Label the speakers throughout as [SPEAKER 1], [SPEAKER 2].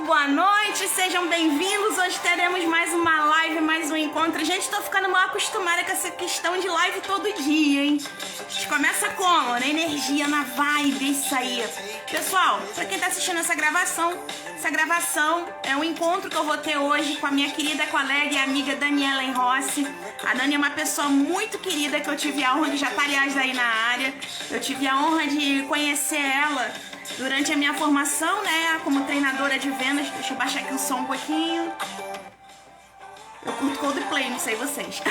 [SPEAKER 1] boa noite, sejam bem-vindos. Hoje teremos mais uma live, mais um encontro. Gente, tô ficando mal acostumada com essa questão de live todo dia, hein? A gente começa como? Na energia, na vibe, isso aí. Pessoal, pra quem tá assistindo essa gravação é um encontro que eu vou ter hoje com a minha querida colega e amiga Daniela Rossi. A Dani é uma pessoa muito querida que eu tive a honra de já estar, aliás, aí na área. Eu tive a honra de conhecer ela durante a minha formação, né, como treinadora de vendas. Deixa eu baixar aqui o som um pouquinho. Eu curto Coldplay, não sei vocês.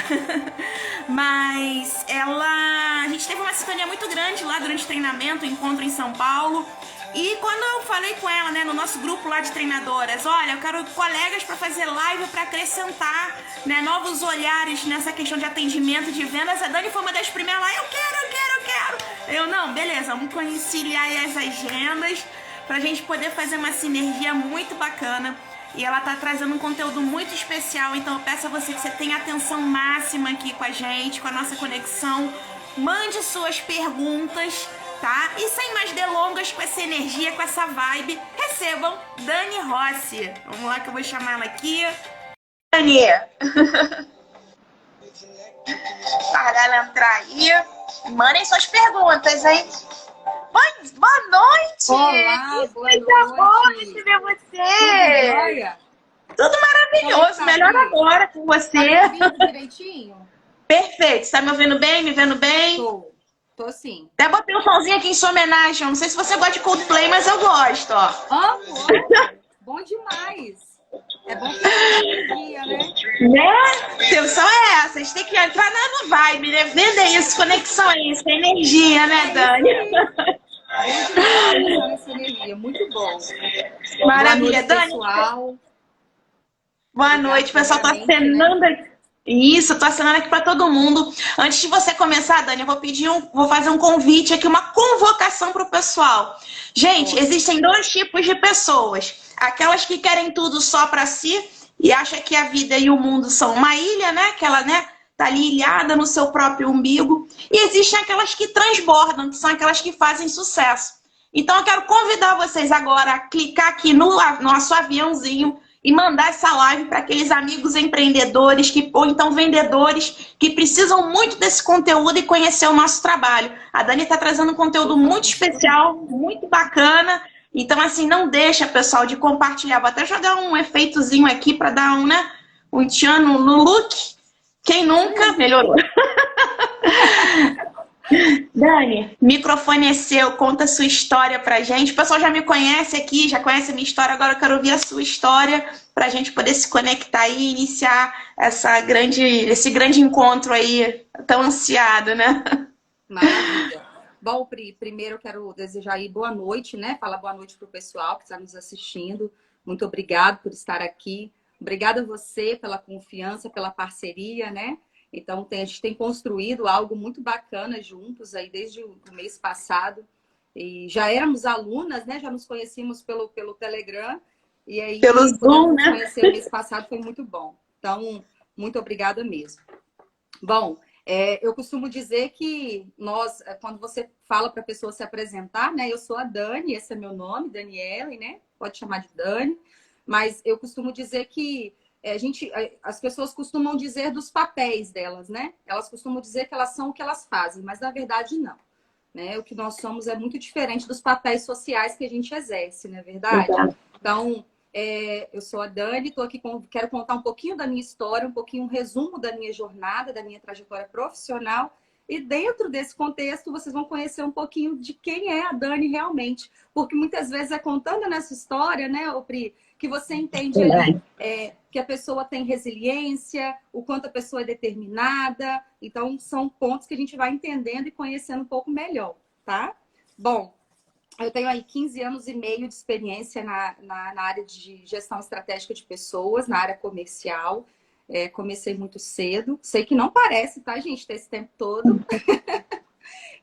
[SPEAKER 1] Mas a gente teve uma sintonia muito grande lá durante o treinamento, o encontro em São Paulo. E quando eu falei com ela, né, no nosso grupo lá de treinadoras, olha, eu quero colegas para fazer live para acrescentar, né, novos olhares nessa questão de atendimento, de vendas. A Dani foi uma das primeiras lá, eu quero. Eu, não, beleza, vamos conciliar as agendas pra gente poder fazer uma sinergia muito bacana. E ela tá trazendo um conteúdo muito especial, então eu peço a você que você tenha atenção máxima aqui com a gente, com a nossa conexão. Mande suas perguntas, tá? E sem mais delongas, com essa energia, com essa vibe, recebam Dani Rossi. Vamos lá que eu vou chamar ela aqui. Dani! Para ela entrar aí. Mandem suas perguntas, hein? Boa noite!
[SPEAKER 2] Olá, boa noite!
[SPEAKER 1] Bom receber você! Tudo maravilhoso,
[SPEAKER 2] tá
[SPEAKER 1] melhor
[SPEAKER 2] aqui?
[SPEAKER 1] Agora com você.
[SPEAKER 2] Tá me ouvindo direitinho?
[SPEAKER 1] Perfeito, tá me ouvindo bem? Me vendo bem?
[SPEAKER 2] Tô sim.
[SPEAKER 1] Até botei um somzinho aqui em sua homenagem. Não sei se você gosta de Coldplay, mas eu gosto, ó.
[SPEAKER 2] Amo! Bom demais! É bom que energia, né?
[SPEAKER 1] Né? A intenção é essa, a gente tem que entrar na vibe, né? Venda isso, conexão é isso, energia, né, Dani?
[SPEAKER 2] Bom demais essa energia, muito bom.
[SPEAKER 1] Maravilha,
[SPEAKER 2] Boa noite,
[SPEAKER 1] Dani.
[SPEAKER 2] pessoal.
[SPEAKER 1] Boa noite, pessoal. Tô acenando aqui. Isso, tô acenando aqui para todo mundo. Antes de você começar, Dani, eu vou fazer um convite aqui, uma convocação para o pessoal. Gente, existem dois tipos de pessoas. Aquelas que querem tudo só para si e acham que a vida e o mundo são uma ilha, né? Que ela, né, tá ali ilhada no seu próprio umbigo. E existem aquelas que transbordam, que são aquelas que fazem sucesso. Então eu quero convidar vocês agora a clicar aqui no nosso aviãozinho e mandar essa live para aqueles amigos empreendedores ou então vendedores que precisam muito desse conteúdo e conhecer o nosso trabalho. A Dani está trazendo um conteúdo muito especial, muito bacana. Então, assim, não deixa, pessoal, de compartilhar. Vou até jogar um efeitozinho aqui para dar um tchan no look. Quem nunca? Melhorou. Dani, microfone é seu, conta a sua história pra gente. O pessoal já me conhece aqui, já conhece a minha história, agora eu quero ouvir a sua história pra gente poder se conectar e iniciar esse grande encontro aí, tão ansiado, né?
[SPEAKER 2] Maravilha. Bom, Pri, primeiro eu quero desejar aí boa noite, né? Falar boa noite pro pessoal que está nos assistindo. Muito obrigado por estar aqui. Obrigada a você pela confiança, pela parceria, né? Então, a gente tem construído algo muito bacana juntos aí desde o mês passado. E já éramos alunas, né? Já nos conhecíamos pelo Telegram. E aí,
[SPEAKER 1] pelo Zoom, né?
[SPEAKER 2] Conhecer o mês passado foi muito bom. Então, muito obrigada mesmo. Bom, eu costumo dizer que quando você fala para a pessoa se apresentar, né? Eu sou a Dani, esse é meu nome, Daniela, né? Pode chamar de Dani. Mas eu costumo dizer que as pessoas costumam dizer dos papéis delas, né? Elas costumam dizer que elas são o que elas fazem, mas na verdade não. Né? O que nós somos é muito diferente dos papéis sociais que a gente exerce, não é verdade? Então, eu sou a Dani, estou aqui, quero contar um pouquinho da minha história, um resumo da minha jornada, da minha trajetória profissional. E dentro desse contexto, vocês vão conhecer um pouquinho de quem é a Dani realmente. Porque muitas vezes é contando nessa história, né, Pri, que você entende ali que a pessoa tem resiliência, o quanto a pessoa é determinada. Então, são pontos que a gente vai entendendo e conhecendo um pouco melhor, tá? Bom, eu tenho aí 15 anos e meio de experiência na área de gestão estratégica de pessoas, na área comercial. Comecei muito cedo. Sei que não parece, tá, gente, ter esse tempo todo.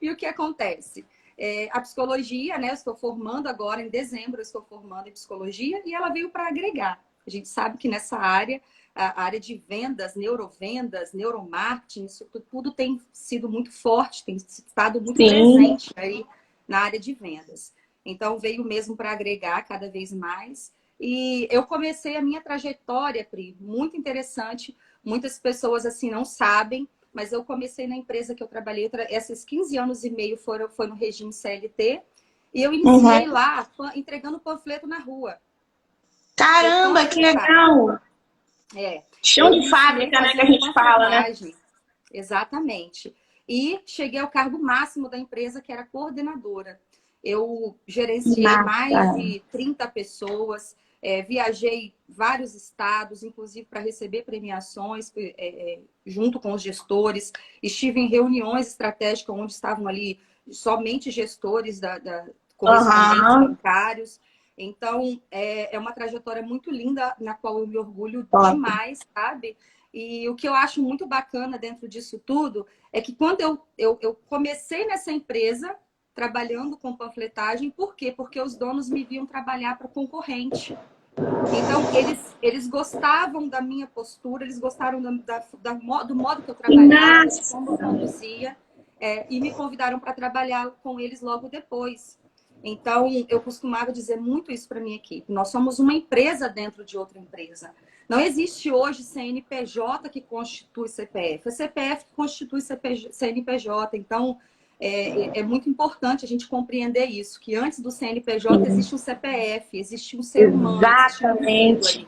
[SPEAKER 2] E o que acontece? A psicologia, né? Eu estou formando agora, em dezembro, eu estou formando em psicologia e ela veio para agregar. A gente sabe que nessa área, a área de vendas, neurovendas, neuromarketing, isso tudo tem sido muito forte, tem estado muito presente aí na área de vendas. Então, veio mesmo para agregar cada vez mais. E eu comecei a minha trajetória, Pri, muito interessante. Muitas pessoas assim não sabem, mas eu comecei na empresa que eu trabalhei, esses 15 anos e meio foi no regime CLT, e eu iniciei lá entregando panfleto na rua.
[SPEAKER 1] Caramba, que legal! Chão de fábrica, né, que a gente fala, né?
[SPEAKER 2] Exatamente. E cheguei ao cargo máximo da empresa, que era coordenadora. Eu gerenciei mais de 30 pessoas, viajei vários estados, inclusive para receber premiações junto com os gestores. Estive em reuniões estratégicas onde estavam ali somente gestores correspondentes bancários. Então, é uma trajetória muito linda, na qual eu me orgulho demais, sabe? E o que eu acho muito bacana dentro disso tudo é que quando eu comecei nessa empresa, trabalhando com panfletagem, por quê? Porque os donos me viam trabalhar para concorrente. Então, eles gostavam da minha postura, eles gostaram do modo que eu trabalhava, de como eu conduzia, e me convidaram para trabalhar com eles logo depois. Então, eu costumava dizer muito isso para minha equipe. Nós somos uma empresa dentro de outra empresa. Não existe hoje CNPJ que constitui CPF. É CPF que constitui CNPJ. Então, é muito importante a gente compreender isso, que antes do CNPJ existe um CPF, existe um ser humano, existe um indivíduo ali,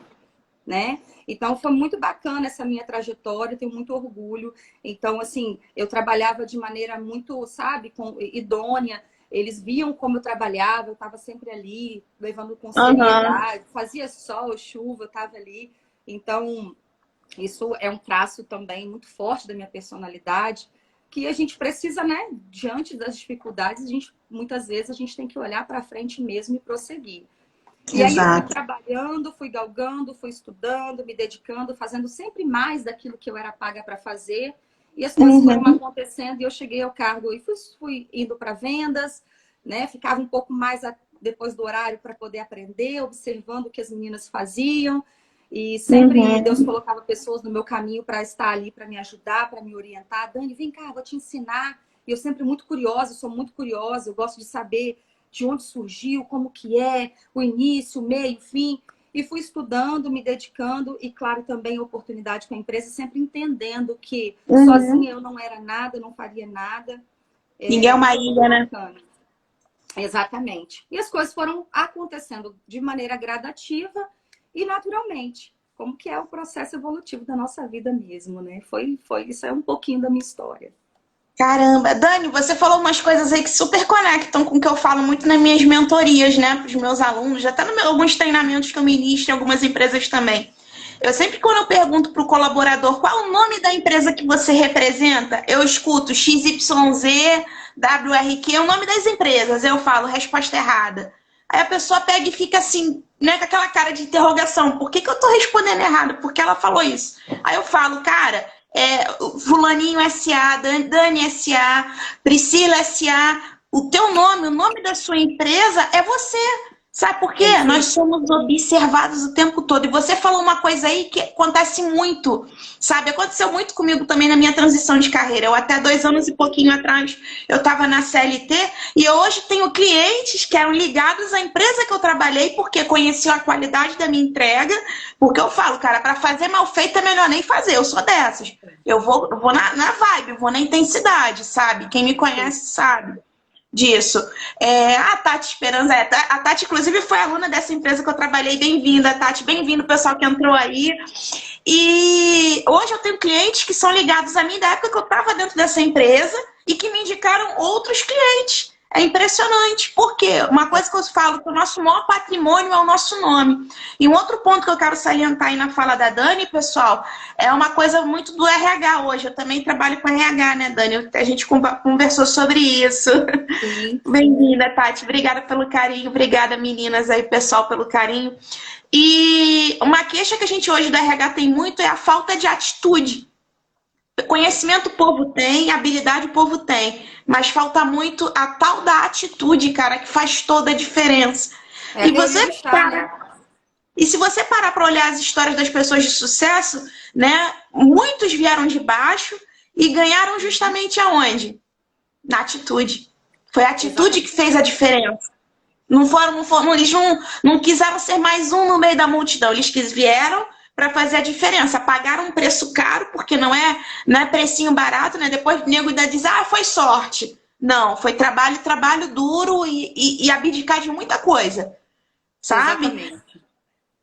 [SPEAKER 2] né? Então, foi muito bacana essa minha trajetória, tenho muito orgulho. Então, assim, eu trabalhava de maneira muito, sabe, idônea. Eles viam como eu trabalhava, eu estava sempre ali, levando com seriedade. Fazia sol, chuva, eu estava ali. Então, isso é um traço também muito forte da minha personalidade, que a gente precisa, né, diante das dificuldades, muitas vezes a gente tem que olhar para frente mesmo e prosseguir. E aí eu fui trabalhando, fui galgando, fui estudando, me dedicando, fazendo sempre mais daquilo que eu era paga para fazer. E as coisas foram acontecendo e eu cheguei ao cargo e fui indo para vendas, né? Ficava um pouco mais depois do horário para poder aprender, observando o que as meninas faziam. E sempre Deus colocava pessoas no meu caminho para estar ali, para me ajudar, para me orientar. Dani, vem cá, vou te ensinar. E eu sempre muito curiosa, sou muito curiosa, eu gosto de saber de onde surgiu, como que é, o início, o meio, o fim. E fui estudando, me dedicando e, claro, também oportunidade com a empresa, sempre entendendo que sozinha eu não era nada, não faria nada.
[SPEAKER 1] Ninguém é uma ilha, né?
[SPEAKER 2] Exatamente. E as coisas foram acontecendo de maneira gradativa e naturalmente, como que é o processo evolutivo da nossa vida mesmo, né? Isso é um pouquinho da minha história.
[SPEAKER 1] Caramba, Dani, você falou umas coisas aí que super conectam com o que eu falo muito nas minhas mentorias, né, para os meus alunos, já até alguns treinamentos que eu ministro em algumas empresas também. Eu sempre, quando eu pergunto para o colaborador qual é o nome da empresa que você representa, eu escuto XYZ, WRQ, o nome das empresas, eu falo resposta errada. Aí a pessoa pega e fica assim, né, com aquela cara de interrogação, por que eu tô respondendo errado? Por que ela falou isso? Aí eu falo, cara, Fulaninho S.A., Dani S.A., Priscila S.A., o teu nome, o nome da sua empresa é você. Sabe por quê? Nós somos observados o tempo todo. E você falou uma coisa aí que acontece muito, sabe? Aconteceu muito comigo também na minha transição de carreira. Eu até 2 anos e pouquinho atrás, eu estava na CLT e eu hoje tenho clientes que eram ligados à empresa que eu trabalhei porque conheciam a qualidade da minha entrega. Porque eu falo, cara, para fazer mal feito é melhor nem fazer. Eu sou dessas. Eu vou na vibe, vou na intensidade, sabe? Quem me conhece sabe disso. A Tati Esperança, a Tati inclusive foi aluna dessa empresa que eu trabalhei. Bem-vinda, Tati, bem-vindo pessoal que entrou aí. E hoje eu tenho clientes que são ligados a mim da época que eu estava dentro dessa empresa e que me indicaram outros clientes. É impressionante. Por quê? Uma coisa que eu falo, que o nosso maior patrimônio é o nosso nome. E um outro ponto que eu quero salientar aí na fala da Dani, pessoal, é uma coisa muito do RH hoje. Eu também trabalho com RH, né, Dani? A gente conversou sobre isso. Bem-vinda, Tati. Obrigada pelo carinho. Obrigada, meninas aí, pessoal, pelo carinho. E uma queixa que a gente hoje do RH tem muito é a falta de atitude. Conhecimento o povo tem, habilidade o povo tem, mas falta muito a tal da atitude, cara, que faz toda a diferença. E se você parar para olhar as histórias das pessoas de sucesso, né, muitos vieram de baixo e ganharam justamente aonde? Na atitude. Foi a atitude que fez a diferença. Eles não quiseram ser mais um no meio da multidão. Eles vieram para fazer a diferença. Pagaram um preço caro, porque não é precinho barato, né? Depois o nego ainda diz, ah, foi sorte. Não, foi trabalho duro e abdicar de muita coisa, sabe?
[SPEAKER 2] Exatamente.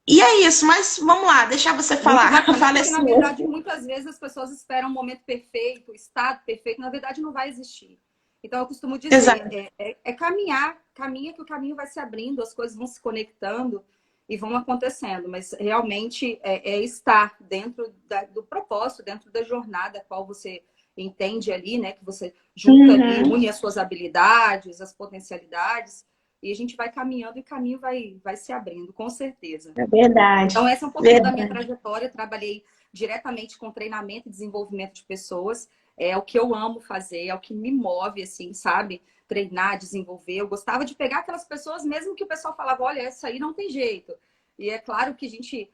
[SPEAKER 1] E é isso, mas vamos lá, deixar você falar.
[SPEAKER 2] Porque, na verdade, muitas vezes as pessoas esperam um momento perfeito, o estado perfeito, na verdade não vai existir. Então, eu costumo dizer, caminhar, caminha que o caminho vai se abrindo, as coisas vão se conectando e vão acontecendo, mas realmente é estar dentro do propósito, dentro da jornada a qual você entende ali, né, que você junta ali, une as suas habilidades, as potencialidades, e a gente vai caminhando e o caminho vai se abrindo, com certeza.
[SPEAKER 1] É verdade.
[SPEAKER 2] Então, essa é um pouquinho da minha trajetória. Eu trabalhei diretamente com treinamento e desenvolvimento de pessoas. É o que eu amo fazer, é o que me move, assim, sabe? Treinar, desenvolver. Eu gostava de pegar aquelas pessoas, mesmo que o pessoal falava, olha, essa aí não tem jeito. E é claro que a gente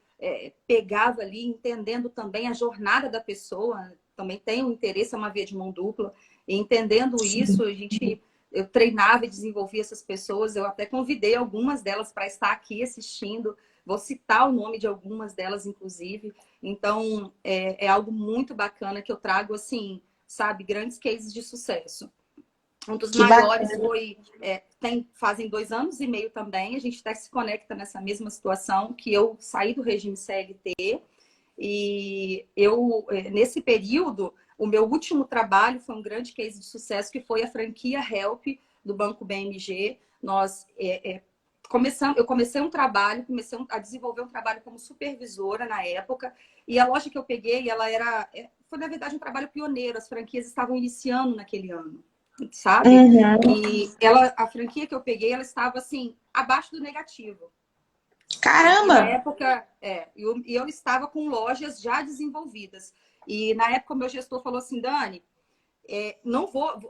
[SPEAKER 2] pegava ali, entendendo também a jornada da pessoa. Também tem um interesse, é uma via de mão dupla. E entendendo isso, eu treinava e desenvolvia essas pessoas. Eu até convidei algumas delas para estar aqui assistindo. Vou citar o nome de algumas delas, inclusive. Então, é algo muito bacana que eu trago, assim, sabe, grandes cases de sucesso. Um dos maiores fazem 2 anos e meio também. A gente até se conecta nessa mesma situação, que eu saí do regime CLT. E nesse período, o meu último trabalho foi um grande case de sucesso, que foi a franquia Help do Banco BMG. Eu comecei um trabalho, comecei a desenvolver um trabalho como supervisora na época, e a loja que eu peguei, foi na verdade um trabalho pioneiro, as franquias estavam iniciando naquele ano, sabe? E a franquia que eu peguei, ela estava assim, abaixo do negativo.
[SPEAKER 1] Caramba!
[SPEAKER 2] E na época, eu estava com lojas já desenvolvidas. E na época o meu gestor falou assim, Dani,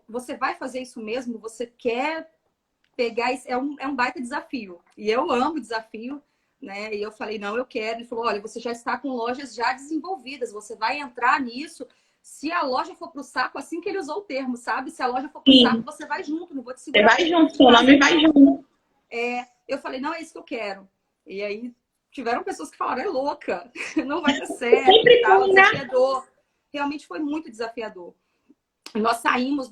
[SPEAKER 2] você vai fazer isso mesmo? Você quer pegar isso? É um baita desafio. E eu amo desafio, né? E eu falei, não, eu quero. Ele falou, olha, você já está com lojas já desenvolvidas, você vai entrar nisso. Se a loja for pro saco, assim que ele usou o termo, sabe? Se a loja for pro saco, você vai junto, não vou te segurar.
[SPEAKER 1] Você vai junto, seu nome vai junto.
[SPEAKER 2] Eu falei, não, é isso que eu quero. E aí tiveram pessoas que falaram, é louca, não vai dar certo.
[SPEAKER 1] Sempre
[SPEAKER 2] tal, desafiador. Realmente foi muito desafiador. E nós saímos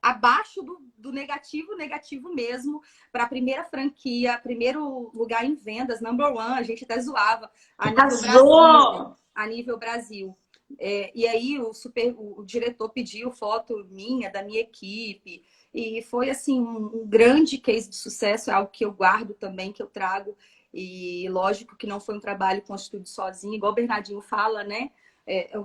[SPEAKER 2] abaixo do negativo mesmo, para a primeira franquia, primeiro lugar em vendas, number one, a gente até zoava a nível Brasil. E aí o diretor pediu foto minha, da minha equipe, e foi assim um grande case de sucesso, é algo que eu guardo também, que eu trago. E lógico que não foi um trabalho constituído sozinho, igual o Bernardinho fala, né?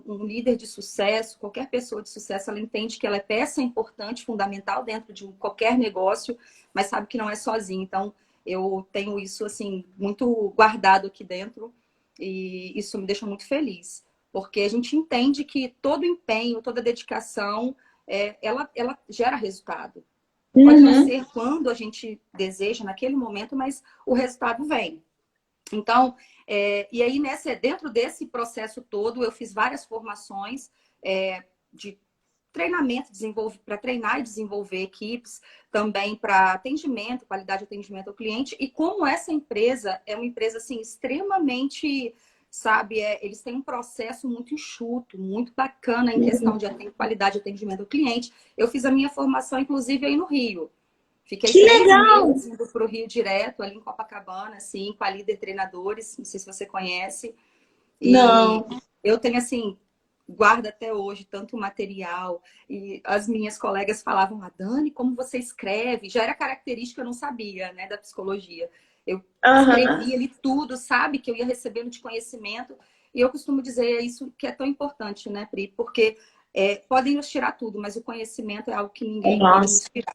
[SPEAKER 2] Um líder de sucesso, qualquer pessoa de sucesso, ela entende que ela é peça importante, fundamental dentro de qualquer negócio, mas sabe que não é sozinho. Então, eu tenho isso, assim, muito guardado aqui dentro e isso me deixa muito feliz. Porque a gente entende que todo empenho, toda dedicação, ela gera resultado. Pode não ser quando a gente deseja, naquele momento, mas o resultado vem. Então, e aí dentro desse processo todo, eu fiz várias formações de treinamento, para treinar e desenvolver equipes, também para atendimento, qualidade de atendimento ao cliente. E como essa empresa é uma empresa assim, extremamente, sabe, eles têm um processo muito enxuto, muito bacana em questão de qualidade de atendimento ao cliente. Eu fiz a minha formação, inclusive, aí no Rio. Fiquei 3 meses indo para o Rio direto, ali em Copacabana, assim, com a Líder Treinadores, não sei se você conhece. E
[SPEAKER 1] não.
[SPEAKER 2] Eu tenho, assim, guardo até hoje tanto material. E as minhas colegas falavam, Dani, como você escreve? Já era característica, eu não sabia, né, da psicologia. Eu escrevia ali tudo, sabe, que eu ia recebendo de conhecimento. E eu costumo dizer, é isso que é tão importante, né, Pri? Porque podem nos tirar tudo, mas o conhecimento é algo que ninguém pode nos tirar.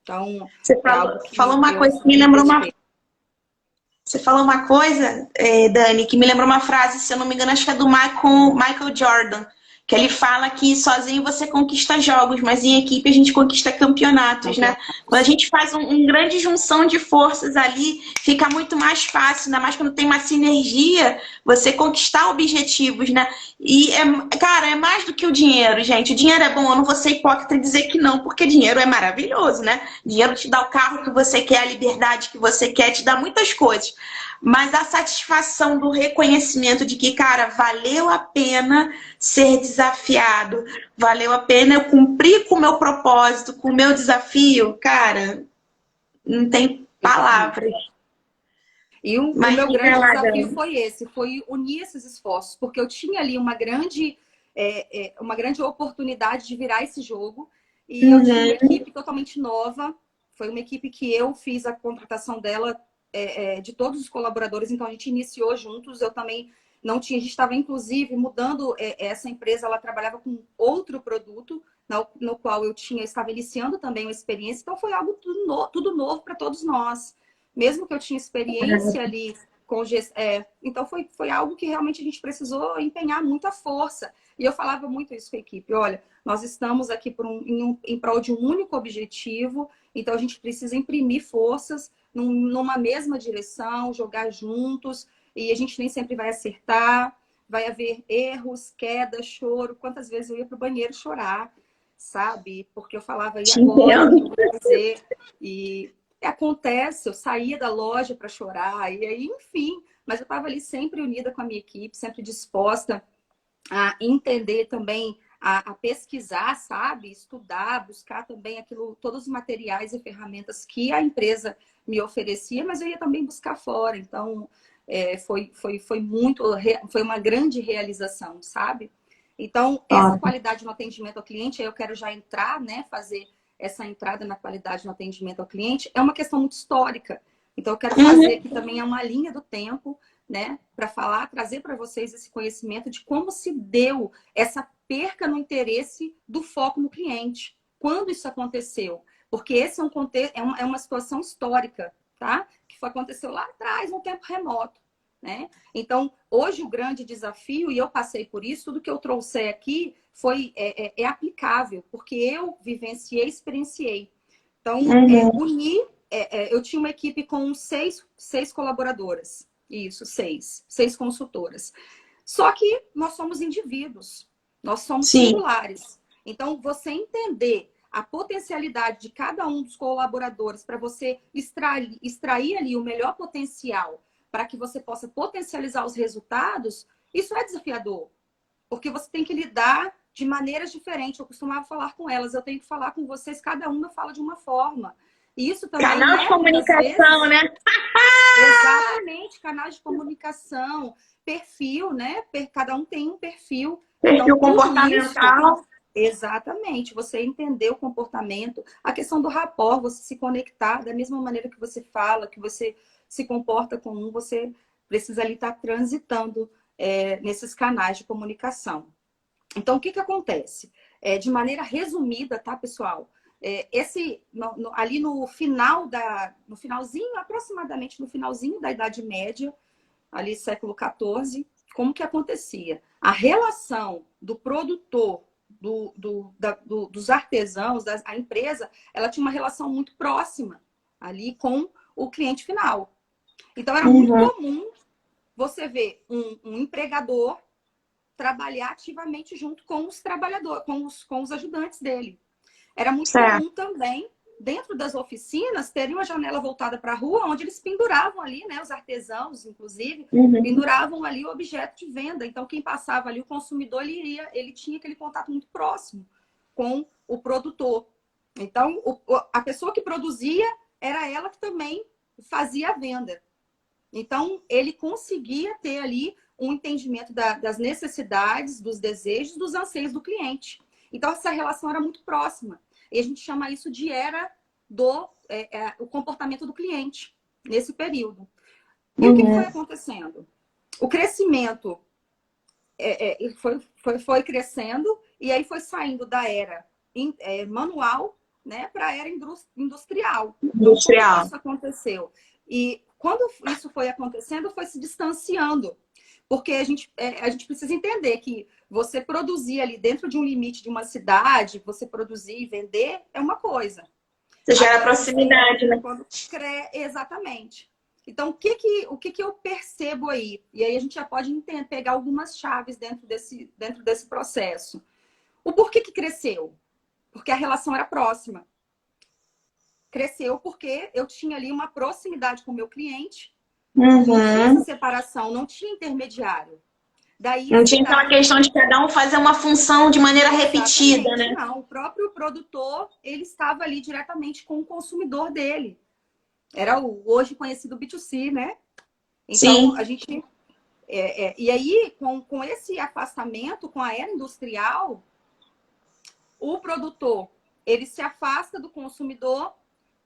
[SPEAKER 2] Então,
[SPEAKER 1] você falou uma coisa que me lembrou Você falou uma coisa, Dani, que me lembrou uma frase, se eu não me engano, acho que é do Michael Jordan, que ele fala que sozinho você conquista jogos, mas em equipe a gente conquista campeonatos, né? Quando a gente faz uma grande junção de forças ali, fica muito mais fácil, ainda mais quando tem uma sinergia, você conquistar objetivos, né? E, cara, é mais do que o dinheiro, gente. O dinheiro é bom, eu não vou ser hipócrita e dizer que não, porque dinheiro é maravilhoso, né? Dinheiro te dá o carro que você quer, a liberdade que você quer, te dá muitas coisas. Mas a satisfação do reconhecimento de que, cara, valeu a pena ser desafiado, valeu a pena eu cumprir com o meu propósito, com o meu desafio, cara, não tem palavras.
[SPEAKER 2] E o meu grande desafio foi esse, foi unir esses esforços, porque eu tinha ali uma grande oportunidade de virar esse jogo, e eu tinha uma equipe totalmente nova, foi uma equipe que eu fiz a contratação dela, de todos os colaboradores, então a gente iniciou juntos, eu também não tinha, a gente estava inclusive mudando essa empresa, ela trabalhava com outro produto, no qual eu estava iniciando também uma experiência, então foi algo tudo novo para todos nós. Mesmo que eu tinha experiência ali com então foi algo que realmente a gente precisou empenhar muita força. E eu falava muito isso com a equipe. Olha, nós estamos aqui em prol de um único objetivo, então a gente precisa imprimir forças numa mesma direção, jogar juntos, e a gente nem sempre vai acertar, vai haver erros, queda, choro. Quantas vezes eu ia para o banheiro chorar, sabe? Porque eu falava, e agora, o que eu vou fazer? E acontece, eu saía da loja para chorar, e aí, enfim, mas eu estava ali sempre unida com a minha equipe, sempre disposta a entender também, a pesquisar, sabe? Estudar, buscar também todos os materiais e ferramentas que a empresa me oferecia, mas eu ia também buscar fora. Então, foi uma grande realização, sabe? Então, essa qualidade no atendimento ao cliente, aí eu quero já entrar, né? Fazer essa entrada na qualidade no atendimento ao cliente, é uma questão muito histórica. Então, eu quero fazer aqui também uma linha do tempo, né, para trazer para vocês esse conhecimento de como se deu essa perca no interesse do foco no cliente. Quando isso aconteceu? Porque esse é uma situação histórica, tá? Que aconteceu lá atrás, no tempo remoto, né? Então, hoje o grande desafio, e eu passei por isso, tudo que eu trouxer aqui é aplicável, porque eu vivenciei, experienciei. Então, eu tinha uma equipe com seis colaboradoras. Isso, seis consultoras. Só que nós somos indivíduos, nós somos singulares. Então, você entender a potencialidade de cada um dos colaboradores para você extrair ali o melhor potencial para que você possa potencializar os resultados, isso é desafiador. Porque você tem que lidar de maneiras diferentes. Eu costumava falar com elas, eu tenho que falar com vocês, cada uma fala de uma forma. E isso também
[SPEAKER 1] canal de comunicação, né?
[SPEAKER 2] Exatamente, canais de comunicação, perfil, né? Cada um tem um perfil.
[SPEAKER 1] Perfil então, comportamental.
[SPEAKER 2] Exatamente, você entender o comportamento, a questão do rapport, você se conectar da mesma maneira que você fala, que você se comporta com você precisa ali estar transitando nesses canais de comunicação. Então, o que acontece? De maneira resumida, tá, pessoal? Ali no finalzinho, aproximadamente no finalzinho da Idade Média, ali século XIV, como que acontecia? A relação do produtor, dos artesãos, a empresa, ela tinha uma relação muito próxima ali com o cliente final. Então, era muito comum você ver um empregador trabalhar ativamente junto com os trabalhadores, com os ajudantes dele. Era muito comum também, dentro das oficinas, terem uma janela voltada para a rua, onde eles penduravam ali, né, os artesãos, inclusive, penduravam ali o objeto de venda. Então, quem passava ali, o consumidor, ele tinha aquele contato muito próximo com o produtor. Então, a pessoa que produzia era ela que também fazia a venda. Então, ele conseguia ter ali um entendimento das necessidades, dos desejos, dos anseios do cliente. Então, essa relação era muito próxima. E a gente chama isso de era o comportamento do cliente, nesse período. E o que foi acontecendo? O crescimento foi crescendo e aí foi saindo da era manual, né, para a era industrial. Então, isso aconteceu. E quando isso foi acontecendo, foi se distanciando. Porque a gente precisa entender que você produzir ali dentro de um limite de uma cidade, você produzir e vender é uma coisa.
[SPEAKER 1] Você gera proximidade, né?
[SPEAKER 2] Exatamente. Então, o que eu percebo aí? E aí a gente já pode pegar algumas chaves dentro desse processo. O porquê que cresceu? Porque a relação era próxima. Cresceu porque eu tinha ali uma proximidade com o meu cliente. Não tinha essa separação, não tinha intermediário. Daí,
[SPEAKER 1] não tinha aquela questão de cada um fazer uma função de maneira repetida, né?
[SPEAKER 2] Não, o próprio produtor, ele estava ali diretamente com o consumidor dele. Era o hoje conhecido B2C, né? Então,
[SPEAKER 1] Sim.
[SPEAKER 2] a gente... e aí, com esse afastamento, com a era industrial, o produtor, ele se afasta do consumidor,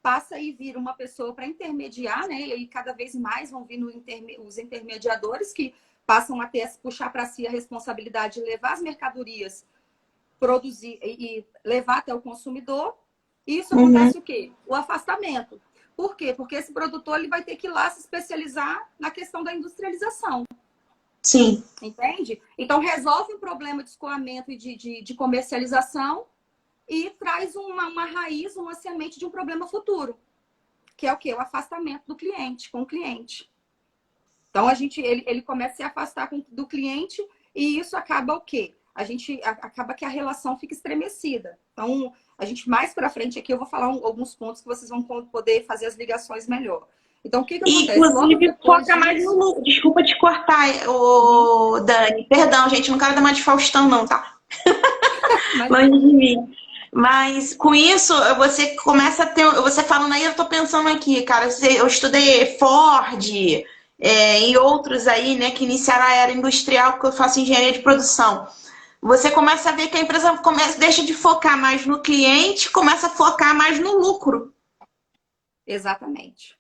[SPEAKER 2] passa a vir uma pessoa para intermediar, né? E aí, cada vez mais vão vir os intermediadores que passam a puxar para si a responsabilidade de levar as mercadorias, produzir e levar até o consumidor. E isso acontece o quê? O afastamento. Por quê? Porque esse produtor ele vai ter que ir lá se especializar na questão da industrialização.
[SPEAKER 1] Sim.
[SPEAKER 2] Entende? Então, resolve um problema de escoamento e de comercialização e traz uma raiz, uma semente de um problema futuro. Que é o quê? O afastamento do cliente, com o cliente. Então, ele começa a se afastar do cliente e isso acaba o quê? Acaba que a relação fica estremecida. Então, a gente mais para frente aqui, eu vou falar alguns pontos que vocês vão poder fazer as ligações melhor. Então, o que acontece?
[SPEAKER 1] Inclusive, foca mais no lucro. Desculpa te cortar, Dani. Perdão, gente, não quero dar mais de Faustão, não, tá? Longe de mim. Mas com isso, você começa a ter... Você falando aí, eu tô pensando aqui, cara. Eu estudei Ford e outros aí, né, que iniciaram a era industrial, porque eu faço engenharia de produção. Você começa a ver que a empresa deixa de focar mais no cliente, começa a focar mais no lucro.
[SPEAKER 2] Exatamente.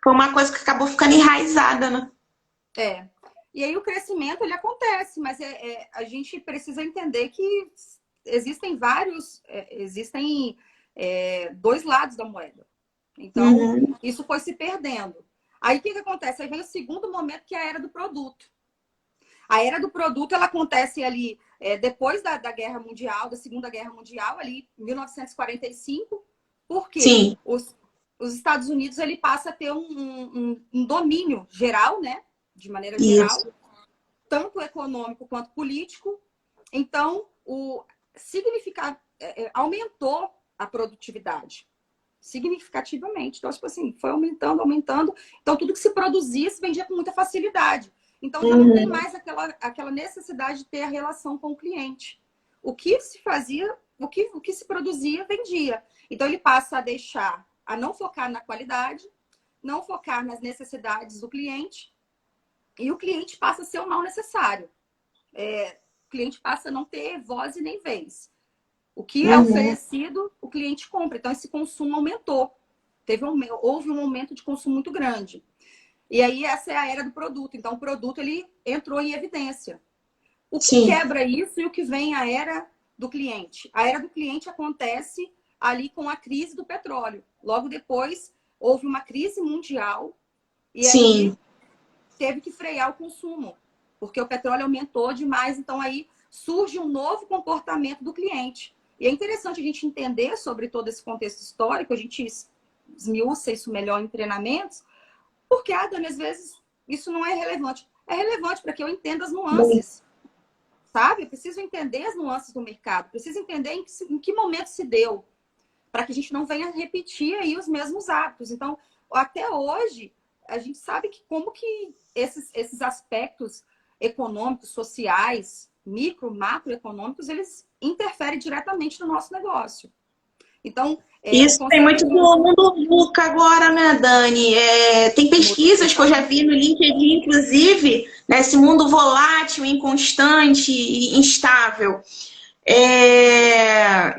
[SPEAKER 1] Foi uma coisa que acabou ficando enraizada, né?
[SPEAKER 2] E aí o crescimento, ele acontece, mas a gente precisa entender que existem dois lados da moeda. Então, isso foi se perdendo. Aí o que acontece? Aí vem o segundo momento, que é a era do produto. A era do produto, ela acontece ali depois da Guerra Mundial, da Segunda Guerra Mundial, ali em 1945, porque
[SPEAKER 1] Sim.
[SPEAKER 2] Os Estados Unidos ele passa a ter um domínio geral, né? De maneira geral, tanto econômico quanto político. Então, aumentou a produtividade significativamente. Então, tipo assim, foi aumentando. Então, tudo que se produzia se vendia com muita facilidade. Então, já não tem mais aquela necessidade de ter a relação com o cliente. O que se fazia, o que se produzia, vendia. Então, ele passa a não focar na qualidade, não focar nas necessidades do cliente, e o cliente passa a ser o mal necessário. O cliente passa a não ter voz e nem vez. O que é oferecido, o cliente compra. Então, esse consumo aumentou. Houve um aumento de consumo muito grande. E aí, essa é a era do produto. Então, o produto ele entrou em evidência. O que quebra isso e o que vem a era do cliente? A era do cliente acontece ali com a crise do petróleo. Logo depois, houve uma crise mundial e aí teve que frear o consumo, porque o petróleo aumentou demais. Então, aí surge um novo comportamento do cliente. E é interessante a gente entender sobre todo esse contexto histórico, a gente esmiuça isso melhor em treinamentos, porque, Dani, às vezes isso não é relevante. É relevante para que eu entenda as nuances, sabe? Eu preciso entender as nuances do mercado, preciso entender em que momento se deu, para que a gente não venha repetir aí os mesmos hábitos. Então, até hoje, a gente sabe como que esses aspectos econômicos, sociais, macroeconômicos, eles interferem diretamente no nosso negócio. Então,
[SPEAKER 1] isso tem muito do mundo VUCA agora, né, Dani? Tem pesquisas que eu já vi no LinkedIn, inclusive, nesse mundo volátil, inconstante e instável.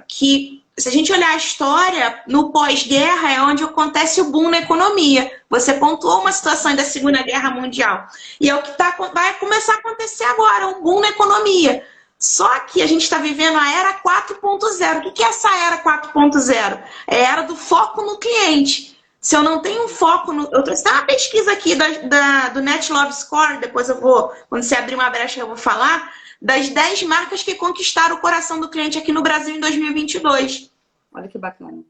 [SPEAKER 1] Que, se a gente olhar a história, no pós-guerra é onde acontece o boom na economia. Você pontuou uma situação da Segunda Guerra Mundial. E é o que vai começar a acontecer agora, um boom na economia. Só que a gente está vivendo a era 4.0. O que é essa era 4.0? É a era do foco no cliente. Se eu não tenho um foco no. Eu trouxe uma pesquisa aqui do Net Love Score, depois eu vou, quando você abrir uma brecha, eu vou falar, das 10 marcas que conquistaram o coração do cliente aqui no Brasil em 2022.
[SPEAKER 2] Olha que bacana.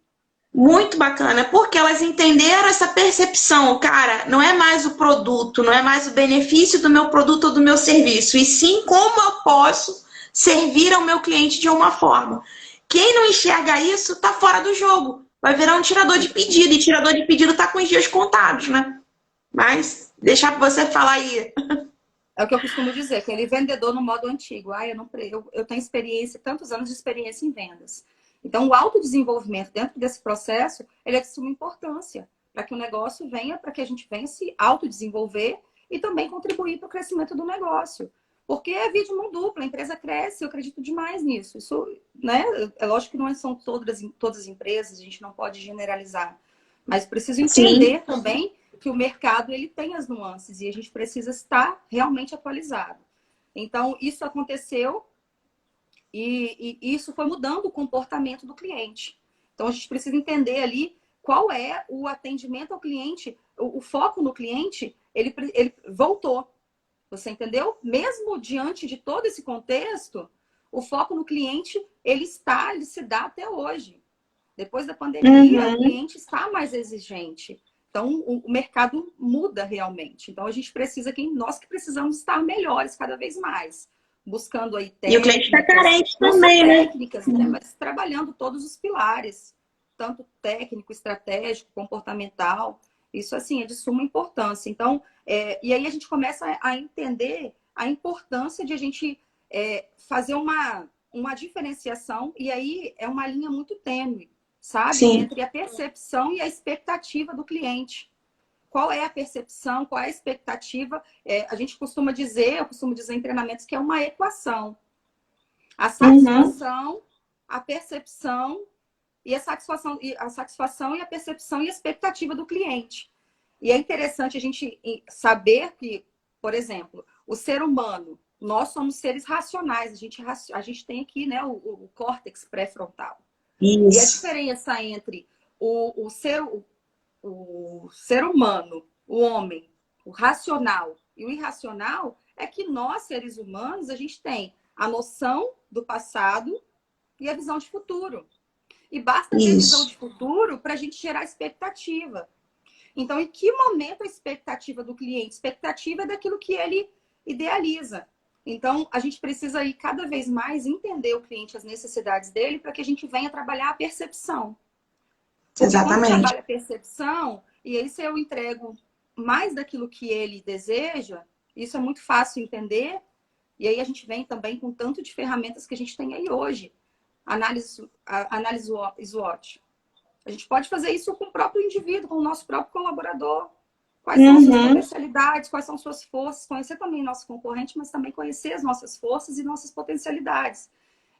[SPEAKER 1] Muito bacana, porque elas entenderam essa percepção, cara, não é mais o produto, não é mais o benefício do meu produto ou do meu serviço, e sim como eu posso servir ao meu cliente de uma forma. Quem não enxerga isso, tá fora do jogo. Vai virar um tirador de pedido, e tirador de pedido tá com os dias contados, né? Mas, deixar para você falar aí.
[SPEAKER 2] É o que eu costumo dizer, aquele vendedor no modo antigo. Ah, eu tenho experiência, tantos anos de experiência em vendas. Então, o autodesenvolvimento dentro desse processo, ele é de suma importância para que o negócio venha, para que a gente venha se autodesenvolver e também contribuir para o crescimento do negócio. Porque é via de mão dupla, a empresa cresce, eu acredito demais nisso. Isso, né? É lógico que não são todas as empresas, a gente não pode generalizar. Mas preciso entender Sim. também que o mercado ele tem as nuances e a gente precisa estar realmente atualizado. Então, isso aconteceu e isso foi mudando o comportamento do cliente. Então, a gente precisa entender ali qual é o atendimento ao cliente, o foco no cliente, ele voltou. Você entendeu? Mesmo diante de todo esse contexto, o foco no cliente, ele se dá até hoje. Depois da pandemia, o cliente está mais exigente. Então, o mercado muda realmente. Então, a gente precisa, nós que precisamos estar melhores cada vez mais. Buscando aí técnicas.
[SPEAKER 1] E o cliente está carente também,
[SPEAKER 2] técnicas, né? Mas trabalhando todos os pilares. Tanto técnico, estratégico, comportamental. Isso, assim, é de suma importância. Então, e aí a gente começa a entender a importância de a gente fazer uma diferenciação. E aí é uma linha muito tênue, sabe? Sim. Entre a percepção e a expectativa do cliente. Qual é a percepção, qual é a expectativa? A gente costuma dizer, eu costumo dizer em treinamentos que é uma equação. A satisfação, a percepção e a satisfação e a percepção e a expectativa do cliente. E é interessante a gente saber que, por exemplo, o ser humano, nós somos seres racionais, a gente tem aqui, né, o córtex pré-frontal. Isso. E a diferença entre o ser humano, o homem, o racional e o irracional é que nós, seres humanos, a gente tem a noção do passado e a visão de futuro. E basta ter visão de futuro para a gente gerar expectativa. Então, em que momento a expectativa do cliente? Expectativa é daquilo que ele idealiza. Então, a gente precisa aí cada vez mais entender o cliente, as necessidades dele, para que a gente venha trabalhar a percepção. Porque
[SPEAKER 1] Exatamente.
[SPEAKER 2] Quando trabalha a percepção, e aí se eu entrego mais daquilo que ele deseja, isso é muito fácil entender. E aí a gente vem também com tanto de ferramentas que a gente tem aí hoje. Análise SWOT. A gente pode fazer isso com o próprio indivíduo, com o nosso próprio colaborador. Quais são as suas potencialidades, quais são suas forças, conhecer também nosso concorrente, mas também conhecer as nossas forças e nossas potencialidades.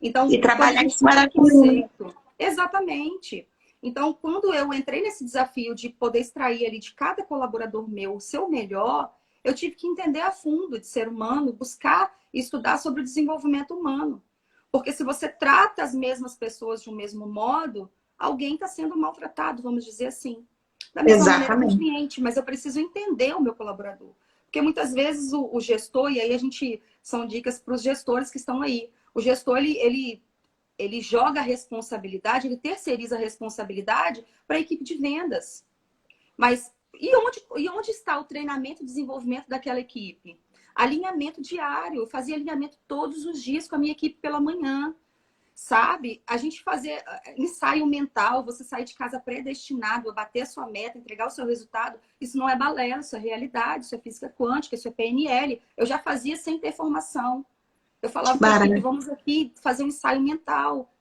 [SPEAKER 2] Então,
[SPEAKER 1] e trabalhar em cima
[SPEAKER 2] conceito. Exatamente. Então, quando eu entrei nesse desafio de poder extrair ali de cada colaborador meu o seu melhor, eu tive que entender a fundo de ser humano, buscar e estudar sobre o desenvolvimento humano. Porque se você trata as mesmas pessoas de um mesmo modo, alguém está sendo maltratado, vamos dizer assim. Da mesma maneira que o cliente, mas eu preciso entender o meu colaborador. Porque muitas vezes o gestor, e aí são dicas para os gestores que estão aí. O gestor, ele joga a responsabilidade, ele terceiriza a responsabilidade para a equipe de vendas. Mas e onde está o treinamento e desenvolvimento daquela equipe? Alinhamento diário. Eu fazia alinhamento todos os dias com a minha equipe pela manhã. Sabe? A gente fazer ensaio mental, você sair de casa predestinado a bater a sua meta, entregar o seu resultado, isso não é balela, isso é realidade, isso é física quântica, isso é PNL. Eu já fazia sem ter formação. Eu falava para a equipe, vamos aqui fazer um ensaio mental.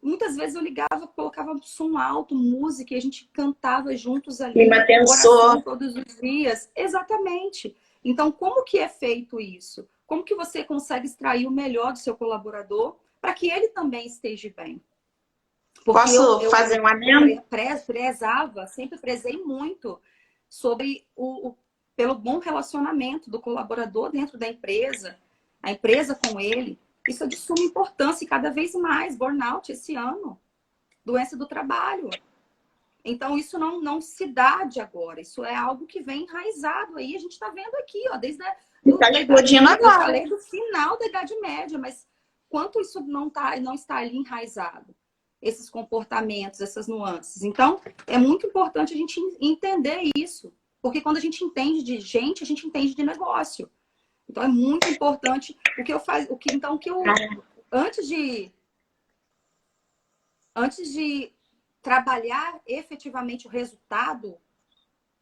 [SPEAKER 2] Muitas vezes eu ligava, colocava som alto, música, e a gente cantava juntos ali. Oração todos os dias. Exatamente. Então, como que é feito isso? Como que você consegue extrair o melhor do seu colaborador para que ele também esteja bem? Porque
[SPEAKER 1] Posso fazer um adendo?
[SPEAKER 2] Sempre prezei muito sobre pelo bom relacionamento do colaborador dentro da empresa, a empresa com ele. Isso é de suma importância e cada vez mais. Burnout esse ano, doença do trabalho. Então, isso não se dá de agora. Isso é algo que vem enraizado aí. A gente está vendo aqui, ó, desde
[SPEAKER 1] Está explodindo
[SPEAKER 2] eu
[SPEAKER 1] agora.
[SPEAKER 2] falei do final da Idade Média, mas quanto isso não está ali enraizado? Esses comportamentos, essas nuances. Então, é muito importante a gente entender isso. Porque quando a gente entende de gente, a gente entende de negócio. Então, é muito importante o que eu faço. Antes de trabalhar efetivamente o resultado,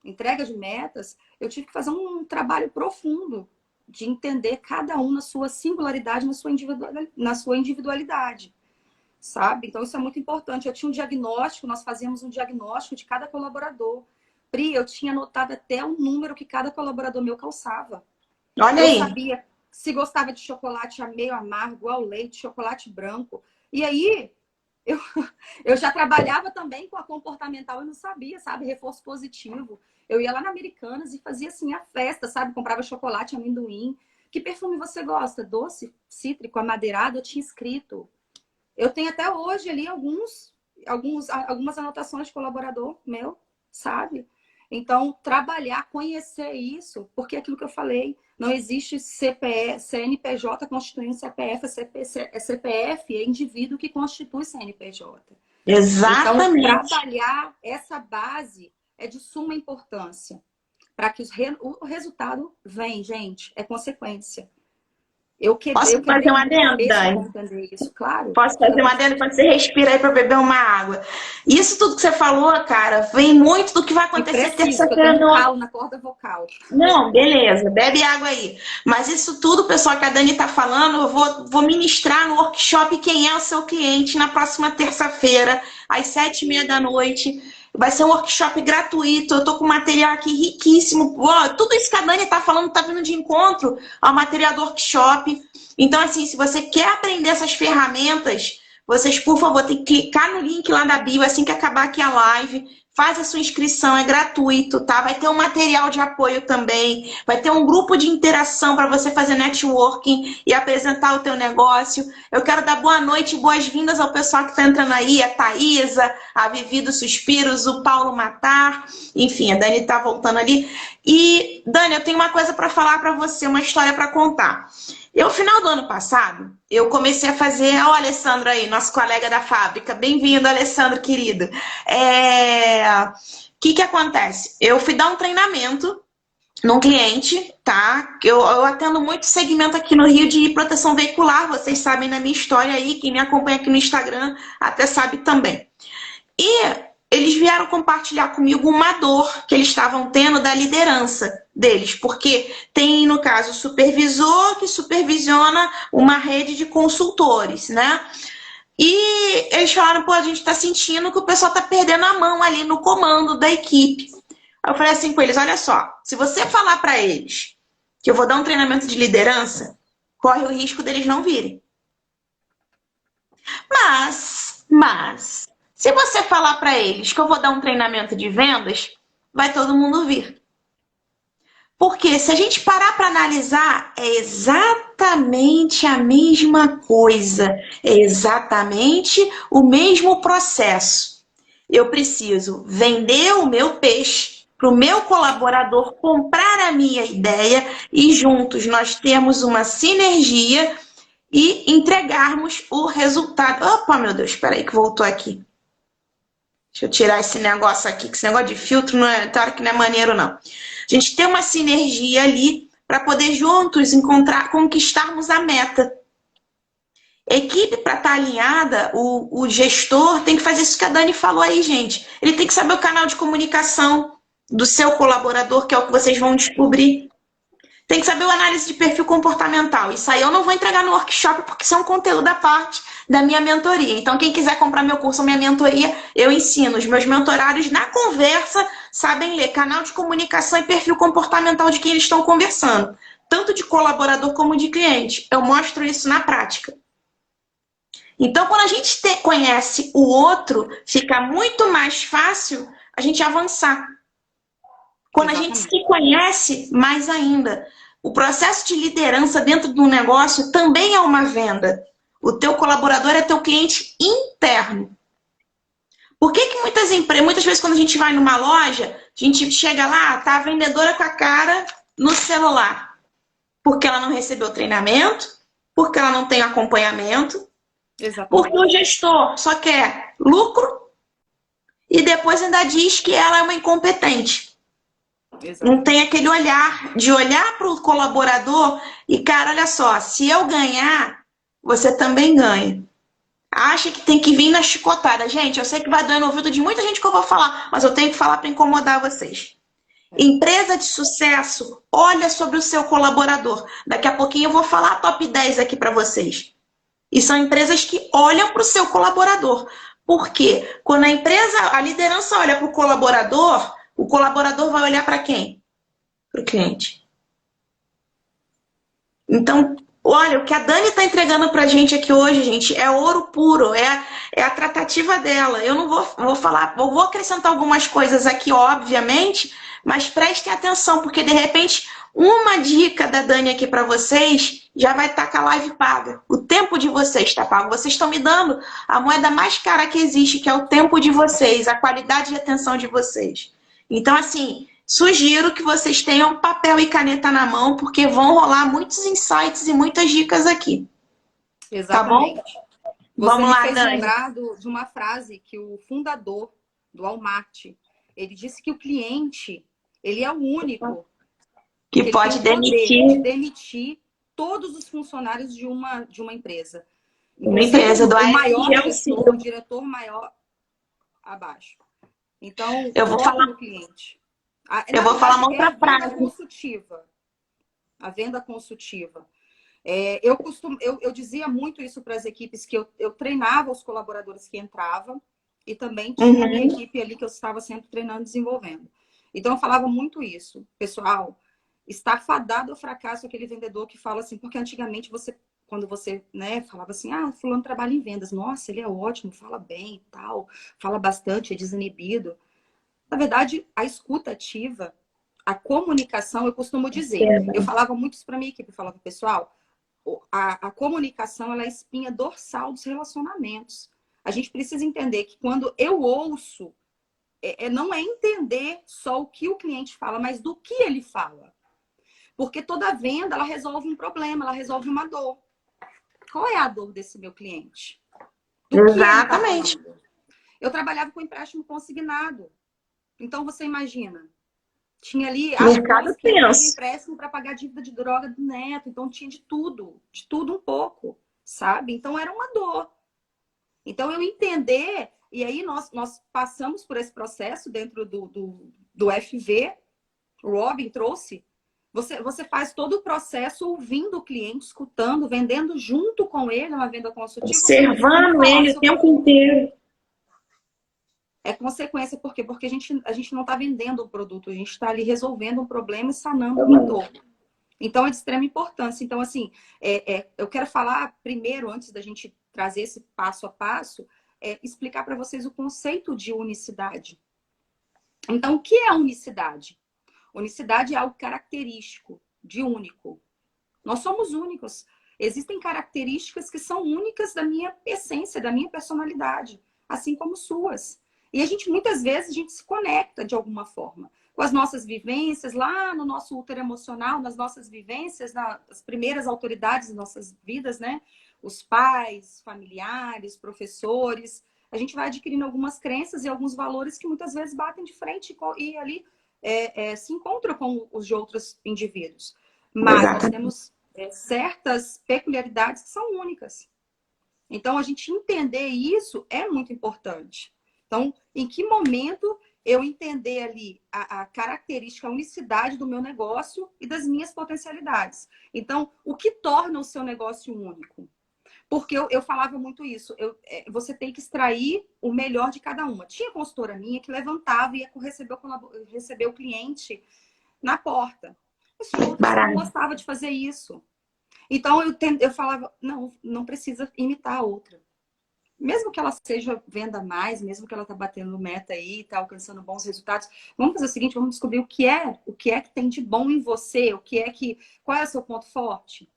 [SPEAKER 2] entrega de metas, eu tive que fazer um trabalho profundo de entender cada um na sua singularidade, na sua individualidade, sabe? Então, isso é muito importante. Eu tinha um diagnóstico, nós fazíamos um diagnóstico de cada colaborador. Pri, eu tinha anotado até o número que cada colaborador meu calçava.
[SPEAKER 1] Olha aí.
[SPEAKER 2] Eu sabia se gostava de chocolate meio amargo, ao leite, chocolate branco. E aí, eu já trabalhava também com a comportamental e não sabia, sabe? Reforço positivo. Eu ia lá na Americanas e fazia assim a festa, sabe? Comprava chocolate, amendoim. Que perfume você gosta? Doce, cítrico, amadeirado? Eu tinha escrito. Eu tenho até hoje ali algumas anotações de colaborador meu, sabe? Então, trabalhar, conhecer isso, porque é aquilo que eu falei, não existe CNPJ constituindo CPF, é CPF, é indivíduo que constitui CNPJ.
[SPEAKER 1] Exatamente.
[SPEAKER 2] Então, trabalhar essa base é de suma importância para que o resultado vem, gente, é consequência.
[SPEAKER 1] Posso fazer uma adendo, Dani?
[SPEAKER 2] Entender isso, claro.
[SPEAKER 1] Posso fazer uma adendo quando você respira aí para beber uma água? Isso tudo que você falou, cara, vem muito do que vai acontecer terça-feira
[SPEAKER 2] no calo na corda vocal.
[SPEAKER 1] Não, beleza, bebe água aí. Mas isso tudo, pessoal, que a Dani tá falando, eu vou ministrar no workshop Quem é o Seu Cliente na próxima terça-feira, às 7h30 da noite. Vai ser um workshop gratuito. Eu tô com material aqui riquíssimo. Tudo isso que a Dani tá falando tá vindo de encontro ao material do workshop. Então, assim, se você quer aprender essas ferramentas, vocês, por favor, tem que clicar no link lá da bio assim que acabar aqui a live. Faz a sua inscrição, é gratuito, tá? Vai ter um material de apoio também. Vai ter um grupo de interação para você fazer networking e apresentar o teu negócio. Eu quero dar boa noite e boas-vindas ao pessoal que está entrando aí. A Thaisa, a Vivi dos Suspiros, o Paulo Matar. Enfim, a Dani tá voltando ali. E, Dani, eu tenho uma coisa para falar para você, uma história para contar. No final do ano passado, eu comecei a fazer... Olha o Alessandro aí, nosso colega da fábrica. Bem-vindo, Alessandro, querido. Que acontece? Eu fui dar um treinamento num cliente, tá? Eu atendo muito segmento aqui no Rio de proteção veicular. Vocês sabem da minha história aí. Quem me acompanha aqui no Instagram até sabe também. E eles vieram compartilhar comigo uma dor que eles estavam tendo da liderança deles, porque tem, no caso, o supervisor que supervisiona uma rede de consultores, né? E eles falaram, pô, a gente tá sentindo que o pessoal tá perdendo a mão ali no comando da equipe. Aí eu falei assim com eles, olha só, se você falar para eles que eu vou dar um treinamento de liderança, corre o risco deles não virem. Mas se você falar para eles que eu vou dar um treinamento de vendas, vai todo mundo vir. Porque se a gente parar para analisar, é exatamente a mesma coisa. É exatamente o mesmo processo. Eu preciso vender o meu peixe para o meu colaborador comprar a minha ideia e juntos nós temos uma sinergia e entregarmos o resultado. Opa, meu Deus, espera aí que voltou aqui. Deixa eu tirar esse negócio aqui, que esse negócio de filtro não é, claro que não é maneiro, não. A gente tem uma sinergia ali para poder juntos conquistarmos a meta. Equipe, para estar alinhada, o gestor tem que fazer isso que a Dani falou aí, gente. Ele tem que saber o canal de comunicação do seu colaborador, que é o que vocês vão descobrir. Tem que saber o análise de perfil comportamental. Isso aí eu não vou entregar no workshop, porque isso é um conteúdo da parte da minha mentoria. Então, quem quiser comprar meu curso ou minha mentoria, eu ensino. Os meus mentorados, na conversa, sabem ler canal de comunicação e perfil comportamental de quem eles estão conversando. Tanto de colaborador como de cliente. Eu mostro isso na prática. Então, quando a gente conhece o outro, fica muito mais fácil a gente avançar. Quando a gente se conhece, mais ainda. O processo de liderança dentro de um negócio também é uma venda. O teu colaborador é teu cliente interno. Por que que muitas vezes quando a gente vai numa loja, a gente chega lá, tá a vendedora com a cara no celular? Porque ela não recebeu treinamento, porque ela não tem acompanhamento, porque o
[SPEAKER 2] Exatamente.
[SPEAKER 1] gestor só quer lucro e depois ainda diz que ela é uma incompetente. Não tem
[SPEAKER 2] Exatamente.
[SPEAKER 1] aquele olhar de olhar para o colaborador e, cara, olha só, se eu ganhar, você também ganha. Acha que tem que vir na chicotada. Gente, eu sei que vai doer no ouvido de muita gente que eu vou falar, mas eu tenho que falar para incomodar vocês.
[SPEAKER 2] É.
[SPEAKER 1] Empresa de sucesso, olha sobre o seu colaborador. Daqui a pouquinho eu vou falar a top 10 aqui para vocês. E são empresas que olham para o seu colaborador. Por quê? Quando a empresa, a liderança olha para o colaborador vai olhar para quem? Para o cliente. Então, olha, o que a Dani está entregando para a gente aqui hoje, gente, é ouro puro, é a tratativa dela. Eu não vou falar, vou acrescentar algumas coisas aqui, obviamente, mas prestem atenção, porque de repente uma dica da Dani aqui para vocês já vai estar com a live paga. O tempo de vocês está pago. Vocês estão me dando a moeda mais cara que existe, que é o tempo de vocês, a qualidade de atenção de vocês. Então, assim, sugiro que vocês tenham papel e caneta na mão, porque vão rolar muitos insights e muitas dicas aqui. Tá bom?
[SPEAKER 2] Exatamente. Você
[SPEAKER 1] Vamos
[SPEAKER 2] me
[SPEAKER 1] lá,
[SPEAKER 2] fez
[SPEAKER 1] Dani.
[SPEAKER 2] lembrar de uma frase que o fundador do Walmart, ele disse que o cliente, ele é o único
[SPEAKER 1] Que
[SPEAKER 2] que ele tem
[SPEAKER 1] pode
[SPEAKER 2] o poder de
[SPEAKER 1] demitir
[SPEAKER 2] demitir todos os funcionários de uma empresa.
[SPEAKER 1] uma
[SPEAKER 2] Inclusive
[SPEAKER 1] empresa do
[SPEAKER 2] o maior
[SPEAKER 1] AFG ao
[SPEAKER 2] gestor, o
[SPEAKER 1] CEO.
[SPEAKER 2] diretor maior abaixo. Então,
[SPEAKER 1] Eu vou
[SPEAKER 2] foco
[SPEAKER 1] falar,
[SPEAKER 2] no cliente.
[SPEAKER 1] eu
[SPEAKER 2] Na
[SPEAKER 1] vou falar
[SPEAKER 2] verdade,
[SPEAKER 1] uma
[SPEAKER 2] é a
[SPEAKER 1] outra
[SPEAKER 2] venda
[SPEAKER 1] frase.
[SPEAKER 2] consultiva. A venda consultiva. Eu dizia muito isso para as equipes que eu treinava os colaboradores que entravam e também tinha a minha
[SPEAKER 1] Uhum.
[SPEAKER 2] equipe ali que eu estava sempre treinando e desenvolvendo. Então, eu falava muito isso. Pessoal, está fadado ao fracasso aquele vendedor que fala assim, porque antigamente quando você, né, falava assim, fulano trabalha em vendas, nossa, ele é ótimo, fala bem e tal, fala bastante, é desinibido. Na verdade, a escuta ativa, a comunicação, eu costumo dizer, eu falava muito isso para minha equipe, eu falava, pessoal, a comunicação ela é a espinha dorsal dos relacionamentos. A gente precisa entender que quando eu ouço, não é entender só o que o cliente fala, mas do que ele fala. Porque toda venda, ela resolve um problema, ela resolve uma dor. Qual é a dor desse meu cliente? Do que ele está
[SPEAKER 1] Exatamente.
[SPEAKER 2] falando? Eu trabalhava com empréstimo consignado. Então, você imagina, tinha ali
[SPEAKER 1] Mercado
[SPEAKER 2] avós que pediam
[SPEAKER 1] tenso.
[SPEAKER 2] empréstimo para pagar a dívida de droga do neto. Então, tinha de tudo um pouco, sabe? Então, era uma dor. Então, eu entender, e aí nós passamos por esse processo dentro do FV, o Robin trouxe, você faz todo o processo ouvindo o cliente, escutando, vendendo junto com ele, uma venda consultiva.
[SPEAKER 1] Observando ele o tempo inteiro.
[SPEAKER 2] É consequência, por quê? Porque a gente não está vendendo um produto, a gente está ali resolvendo um problema e sanando uma dor. Então, é de extrema importância. Então, assim, eu quero falar primeiro, antes da gente trazer esse passo a passo, explicar para vocês o conceito de unicidade. Então, o que é a unicidade? Unicidade é algo característico, de único. Nós somos únicos. Existem características que são únicas da minha essência, da minha personalidade, assim como suas. E muitas vezes, a gente se conecta de alguma forma com as nossas vivências, lá no nosso útero emocional, nas nossas vivências, nas primeiras autoridades das nossas vidas, né? Os pais, familiares, professores. A gente vai adquirindo algumas crenças e alguns valores que muitas vezes batem de frente e ali se encontram com os de outros indivíduos. Mas nós temos certas peculiaridades que são únicas. Então, a gente entender isso é muito importante. Então, em que momento eu entender ali a característica, a unicidade do meu negócio e das minhas potencialidades? Então, o que torna o seu negócio único? Porque eu falava muito isso. Você tem que extrair o melhor de cada uma. Tinha consultora minha que levantava e ia receber o cliente na porta. Mas tinha outras que não gostava de fazer isso. Então, eu falava, não precisa imitar a outra. Mesmo que ela seja venda mais, mesmo que ela tá batendo meta aí, tá alcançando bons resultados, vamos fazer o seguinte, vamos descobrir o que que tem de bom em você, qual é o seu ponto forte.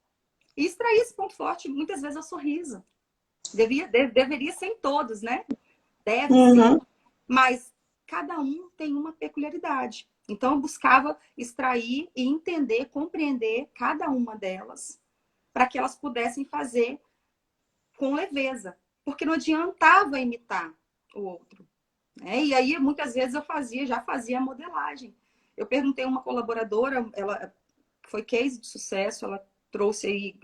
[SPEAKER 2] E extrair esse ponto forte, muitas vezes, é o sorriso. Deveria ser em todos, né? Deve ser. mas cada um tem uma peculiaridade. Então, eu buscava extrair e entender, compreender cada uma delas, para que elas pudessem fazer com leveza. Porque não adiantava imitar o outro, né? E aí, muitas vezes, eu já fazia a modelagem. Eu perguntei a uma colaboradora, ela foi case de sucesso, ela trouxe aí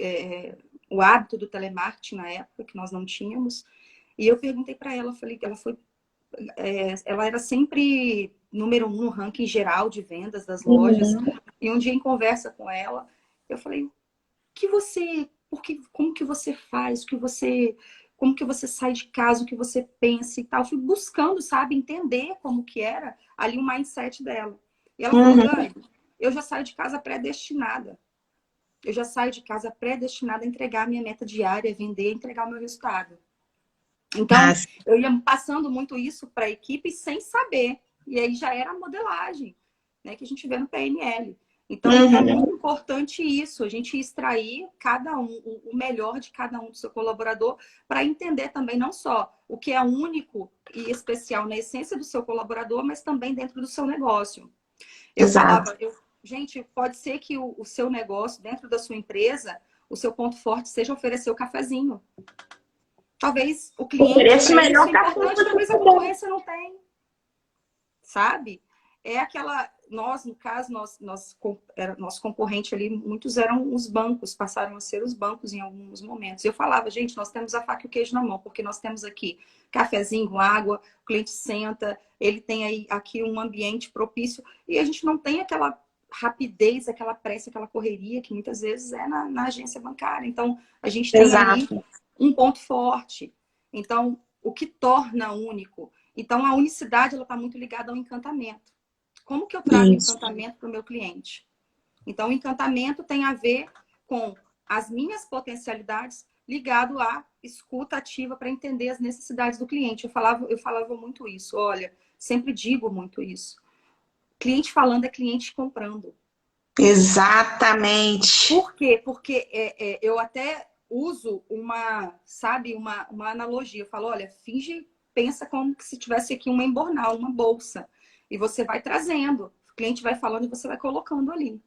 [SPEAKER 2] o hábito do telemarketing na época, que nós não tínhamos. E eu perguntei para ela, falei que ela era sempre número 1 no ranking geral de vendas das lojas. E um dia, em conversa com ela, eu falei, como que você faz, como que você sai de casa, o que você pensa e tal. Eu fui buscando, sabe, entender como que era ali o mindset dela. E ela falou, Dani, eu já saio de casa predestinada. Eu já saio de casa predestinada a entregar a minha meta diária, vender, entregar o meu resultado. Então, eu ia passando muito isso para a equipe sem saber. E aí já era a modelagem, né, que a gente vê no PNL. Então, é muito importante isso, a gente extrair o melhor de cada um do seu colaborador, para entender também não só o que é único e especial na essência do seu colaborador, mas também dentro do seu negócio. Eu falava, gente, pode ser que o seu negócio, dentro da sua empresa, o seu ponto forte seja oferecer o cafezinho. Talvez o cliente
[SPEAKER 1] ofereça melhor
[SPEAKER 2] importante, talvez a concorrência não tem. Sabe? É aquela... Nós, no caso, nosso concorrente ali, muitos eram os bancos, passaram a ser os bancos em alguns momentos. Eu falava, gente, nós temos a faca e o queijo na mão, porque nós temos aqui cafezinho, água, o cliente senta, ele tem aí aqui um ambiente propício, e a gente não tem aquela rapidez, aquela pressa, aquela correria que muitas vezes é na agência bancária. Então, a gente tem ali um ponto forte. Então, o que torna único? Então, a unicidade, ela está muito ligada ao encantamento. Como que eu trago encantamento para o meu cliente? Então, o encantamento tem a ver com as minhas potencialidades ligado à escuta ativa para entender as necessidades do cliente. Eu falava muito isso. Olha, sempre digo muito isso. Cliente falando é cliente comprando.
[SPEAKER 1] Exatamente.
[SPEAKER 2] Por quê? Porque eu até uso uma analogia. Eu falo, olha, pensa como se tivesse aqui uma embornal, uma bolsa. E você vai trazendo. O cliente vai falando e você vai colocando ali.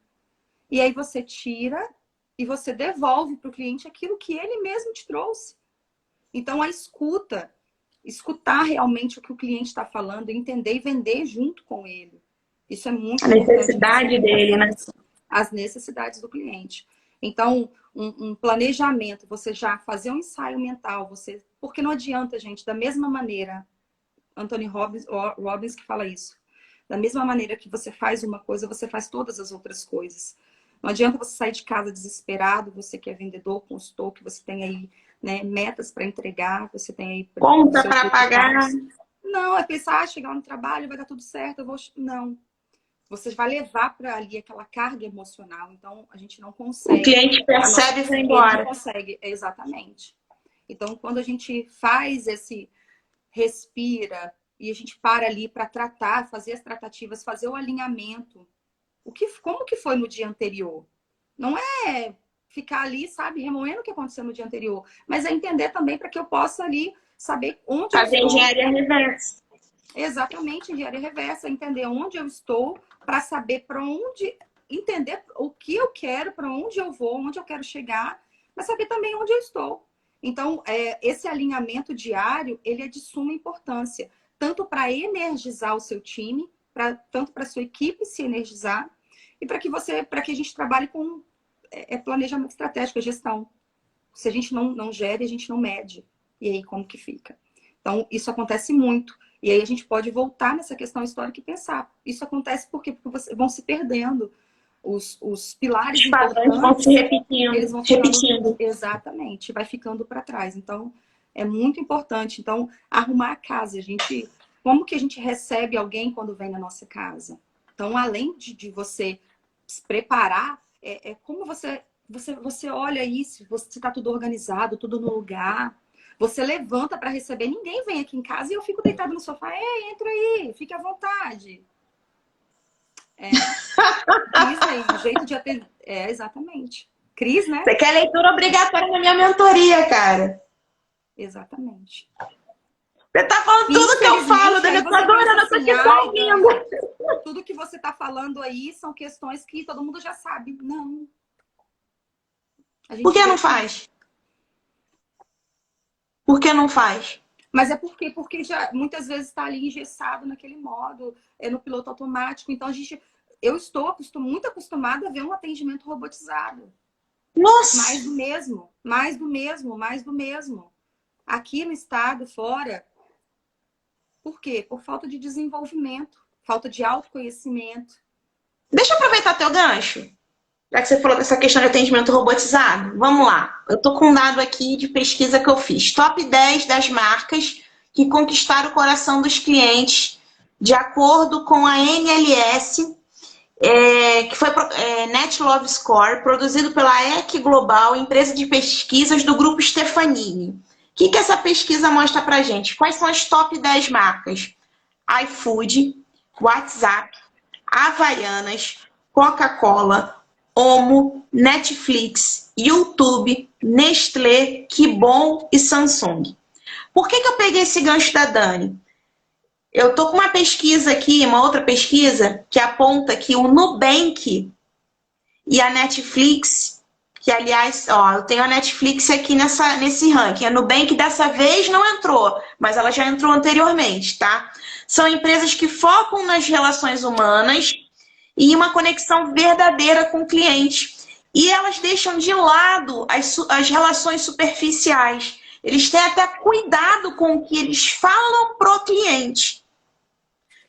[SPEAKER 2] E aí você tira e você devolve para o cliente aquilo que ele mesmo te trouxe. Então, a escutar realmente o que o cliente está falando, entender e vender junto com ele. Isso é muito importante.
[SPEAKER 1] A necessidade dele, né?
[SPEAKER 2] As necessidades do cliente. Então, um planejamento, você já fazer um ensaio mental, porque não adianta, gente, da mesma maneira, Anthony Robbins que fala isso, da mesma maneira que você faz uma coisa, você faz todas as outras coisas. Não adianta você sair de casa desesperado, você que é vendedor, consultor, que você tem aí, né, metas para entregar, você tem aí...
[SPEAKER 1] Conta para pagar.
[SPEAKER 2] Não, é pensar, chegar no trabalho, vai dar tudo certo, Não. Você vai levar para ali aquela carga emocional. Então, a gente não consegue...
[SPEAKER 1] O cliente percebe e vai embora.
[SPEAKER 2] Não consegue, exatamente. Então, quando a gente faz respira e a gente para ali para tratar, fazer as tratativas, fazer o alinhamento. Como que foi no dia anterior? Não é ficar ali, sabe, remoendo o que aconteceu no dia anterior, mas é entender também para que eu possa ali saber onde
[SPEAKER 1] fazer
[SPEAKER 2] eu estou.
[SPEAKER 1] Engenharia reversa.
[SPEAKER 2] Exatamente, engenharia reversa, entender onde eu estou para saber para onde, entender o que eu quero, para onde eu vou, onde eu quero chegar, mas saber também onde eu estou. Então, esse alinhamento diário, ele é de suma importância, tanto para energizar o seu time, tanto para a sua equipe se energizar, e para que a gente trabalhe com planejamento estratégico, gestão. Se a gente não gere, a gente não mede. E aí, como que fica? Então, isso acontece muito. E aí a gente pode voltar nessa questão histórica e pensar. Isso acontece porque vão se perdendo. Os pilares
[SPEAKER 1] importantes vão se repetindo.
[SPEAKER 2] Eles vão repetindo. Exatamente. Vai ficando para trás. Então, é muito importante. Então, arrumar a casa. Como que a gente recebe alguém quando vem na nossa casa? Então, além de você se preparar, como você olha isso, você está tudo organizado, tudo no lugar. Você levanta para receber. Ninguém vem aqui em casa e eu fico deitada no sofá. Ei, entra aí, fique à vontade. Cris aí, jeito de atender. Exatamente. Cris, né?
[SPEAKER 1] Você quer leitura obrigatória na minha mentoria, cara.
[SPEAKER 2] Exatamente.
[SPEAKER 1] Você tá falando tudo que eu falo, Dani. Eu tô adorando, eu tô aqui só ouvindo.
[SPEAKER 2] Tudo que você tá falando aí são questões que todo mundo já sabe. Não.
[SPEAKER 1] Por que não faz? Por que não faz?
[SPEAKER 2] Mas é porque já muitas vezes está ali engessado naquele modo, no piloto automático. Então eu estou muito acostumada a ver um atendimento robotizado.
[SPEAKER 1] Nossa!
[SPEAKER 2] Mais do mesmo, mais do mesmo, mais do mesmo. Aqui no estado, fora. Por quê? Por falta de desenvolvimento, falta de autoconhecimento.
[SPEAKER 1] Deixa eu aproveitar teu gancho. Já que você falou dessa questão de atendimento robotizado, vamos lá. Eu tô com um dado aqui de pesquisa que eu fiz. Top 10 das marcas que conquistaram o coração dos clientes, de acordo com a NLS, que foi Net Love Score, produzido pela EQ Global, empresa de pesquisas do grupo Stefanini. O que essa pesquisa mostra pra gente? Quais são as top 10 marcas? iFood, WhatsApp, Havaianas, Coca-Cola, Omo, Netflix, YouTube, Nestlé, Kibon e Samsung. Por que eu peguei esse gancho da Dani? Eu tô com uma pesquisa aqui, uma outra pesquisa, que aponta que o Nubank e a Netflix, que aliás, ó, eu tenho a Netflix aqui nesse ranking. A Nubank dessa vez não entrou, mas ela já entrou anteriormente, tá? São empresas que focam nas relações humanas e uma conexão verdadeira com o cliente. E elas deixam de lado as relações superficiais. Eles têm até cuidado com o que eles falam pro cliente,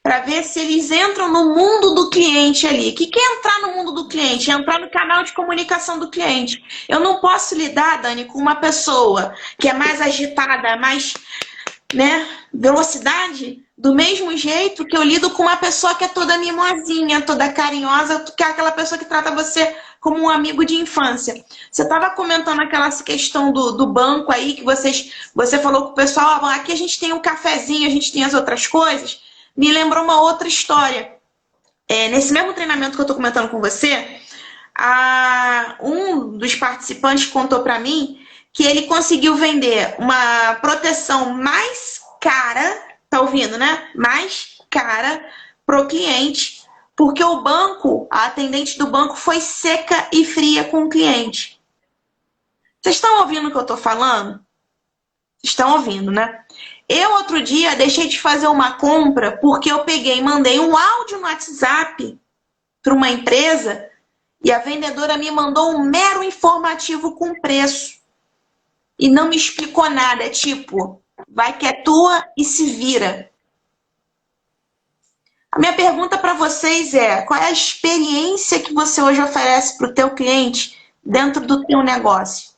[SPEAKER 1] para ver se eles entram no mundo do cliente ali. O que é entrar no mundo do cliente? É entrar no canal de comunicação do cliente. Eu não posso lidar, Dani, com uma pessoa que é mais agitada, mais, né, velocidade, do mesmo jeito que eu lido com uma pessoa que é toda mimosinha, toda carinhosa, que é aquela pessoa que trata você como um amigo de infância. Você estava comentando aquela questão do banco aí, que você falou com o pessoal, aqui a gente tem um cafezinho, a gente tem as outras coisas. Me lembrou uma outra história. Nesse mesmo treinamento que eu estou comentando com você, um dos participantes contou para mim que ele conseguiu vender uma proteção mais cara, tá ouvindo, né? Mais cara pro cliente, porque o banco, a atendente do banco foi seca e fria com o cliente. Vocês estão ouvindo o que eu estou falando? Estão ouvindo, né? Eu, outro dia, deixei de fazer uma compra porque eu peguei e mandei um áudio no WhatsApp para uma empresa e a vendedora me mandou um mero informativo com preço. E não me explicou nada. Tipo, vai que é tua e se vira. A minha pergunta para vocês é, qual é a experiência que você hoje oferece para o teu cliente dentro do teu negócio?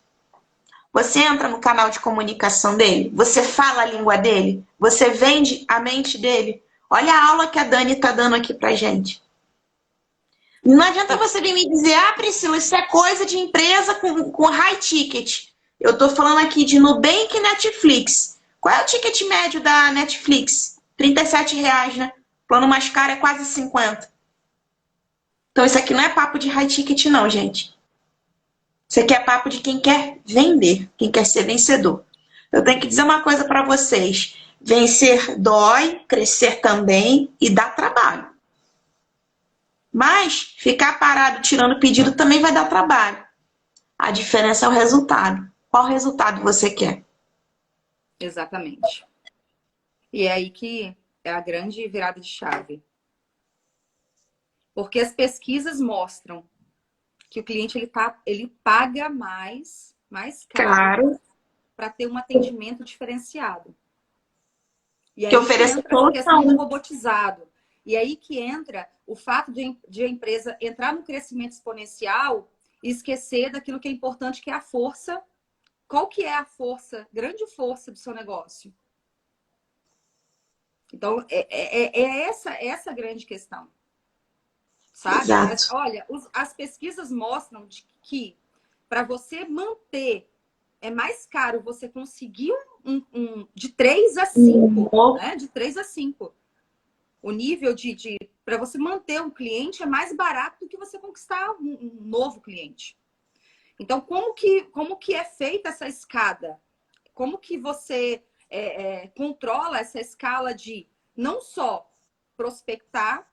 [SPEAKER 1] Você entra no canal de comunicação dele? Você fala a língua dele? Você vende a mente dele? Olha a aula que a Dani está dando aqui pra gente. Não adianta você vir me dizer, Priscila, isso é coisa de empresa com high ticket. Eu estou falando aqui de Nubank e Netflix. Qual é o ticket médio da Netflix? R$37, né? O plano mais caro é quase 50. Então isso aqui não é papo de high ticket não, gente. Isso aqui é papo de quem quer vender, quem quer ser vencedor. Eu tenho que dizer uma coisa para vocês. Vencer dói, crescer também e dá trabalho. Mas ficar parado tirando pedido também vai dar trabalho. A diferença é o resultado. Qual resultado você quer?
[SPEAKER 2] Exatamente. E é aí que é a grande virada de chave. Porque as pesquisas mostram que o cliente ele paga mais caro para ter um atendimento diferenciado. E aí
[SPEAKER 1] que ofereça
[SPEAKER 2] entra a questão do robotizado. E aí que entra o fato de a empresa entrar no crescimento exponencial e esquecer daquilo que é importante, que é a força. Qual que é a força, grande força do seu negócio? Então, essa grande questão. Sabe? Olha, as pesquisas mostram que para você manter, é mais caro você conseguir de 3 a 5, né? De 3 a 5. O nível para você manter um cliente é mais barato do que você conquistar um novo cliente. Então, como que é feita essa escada? Como que você controla essa escala de não só prospectar,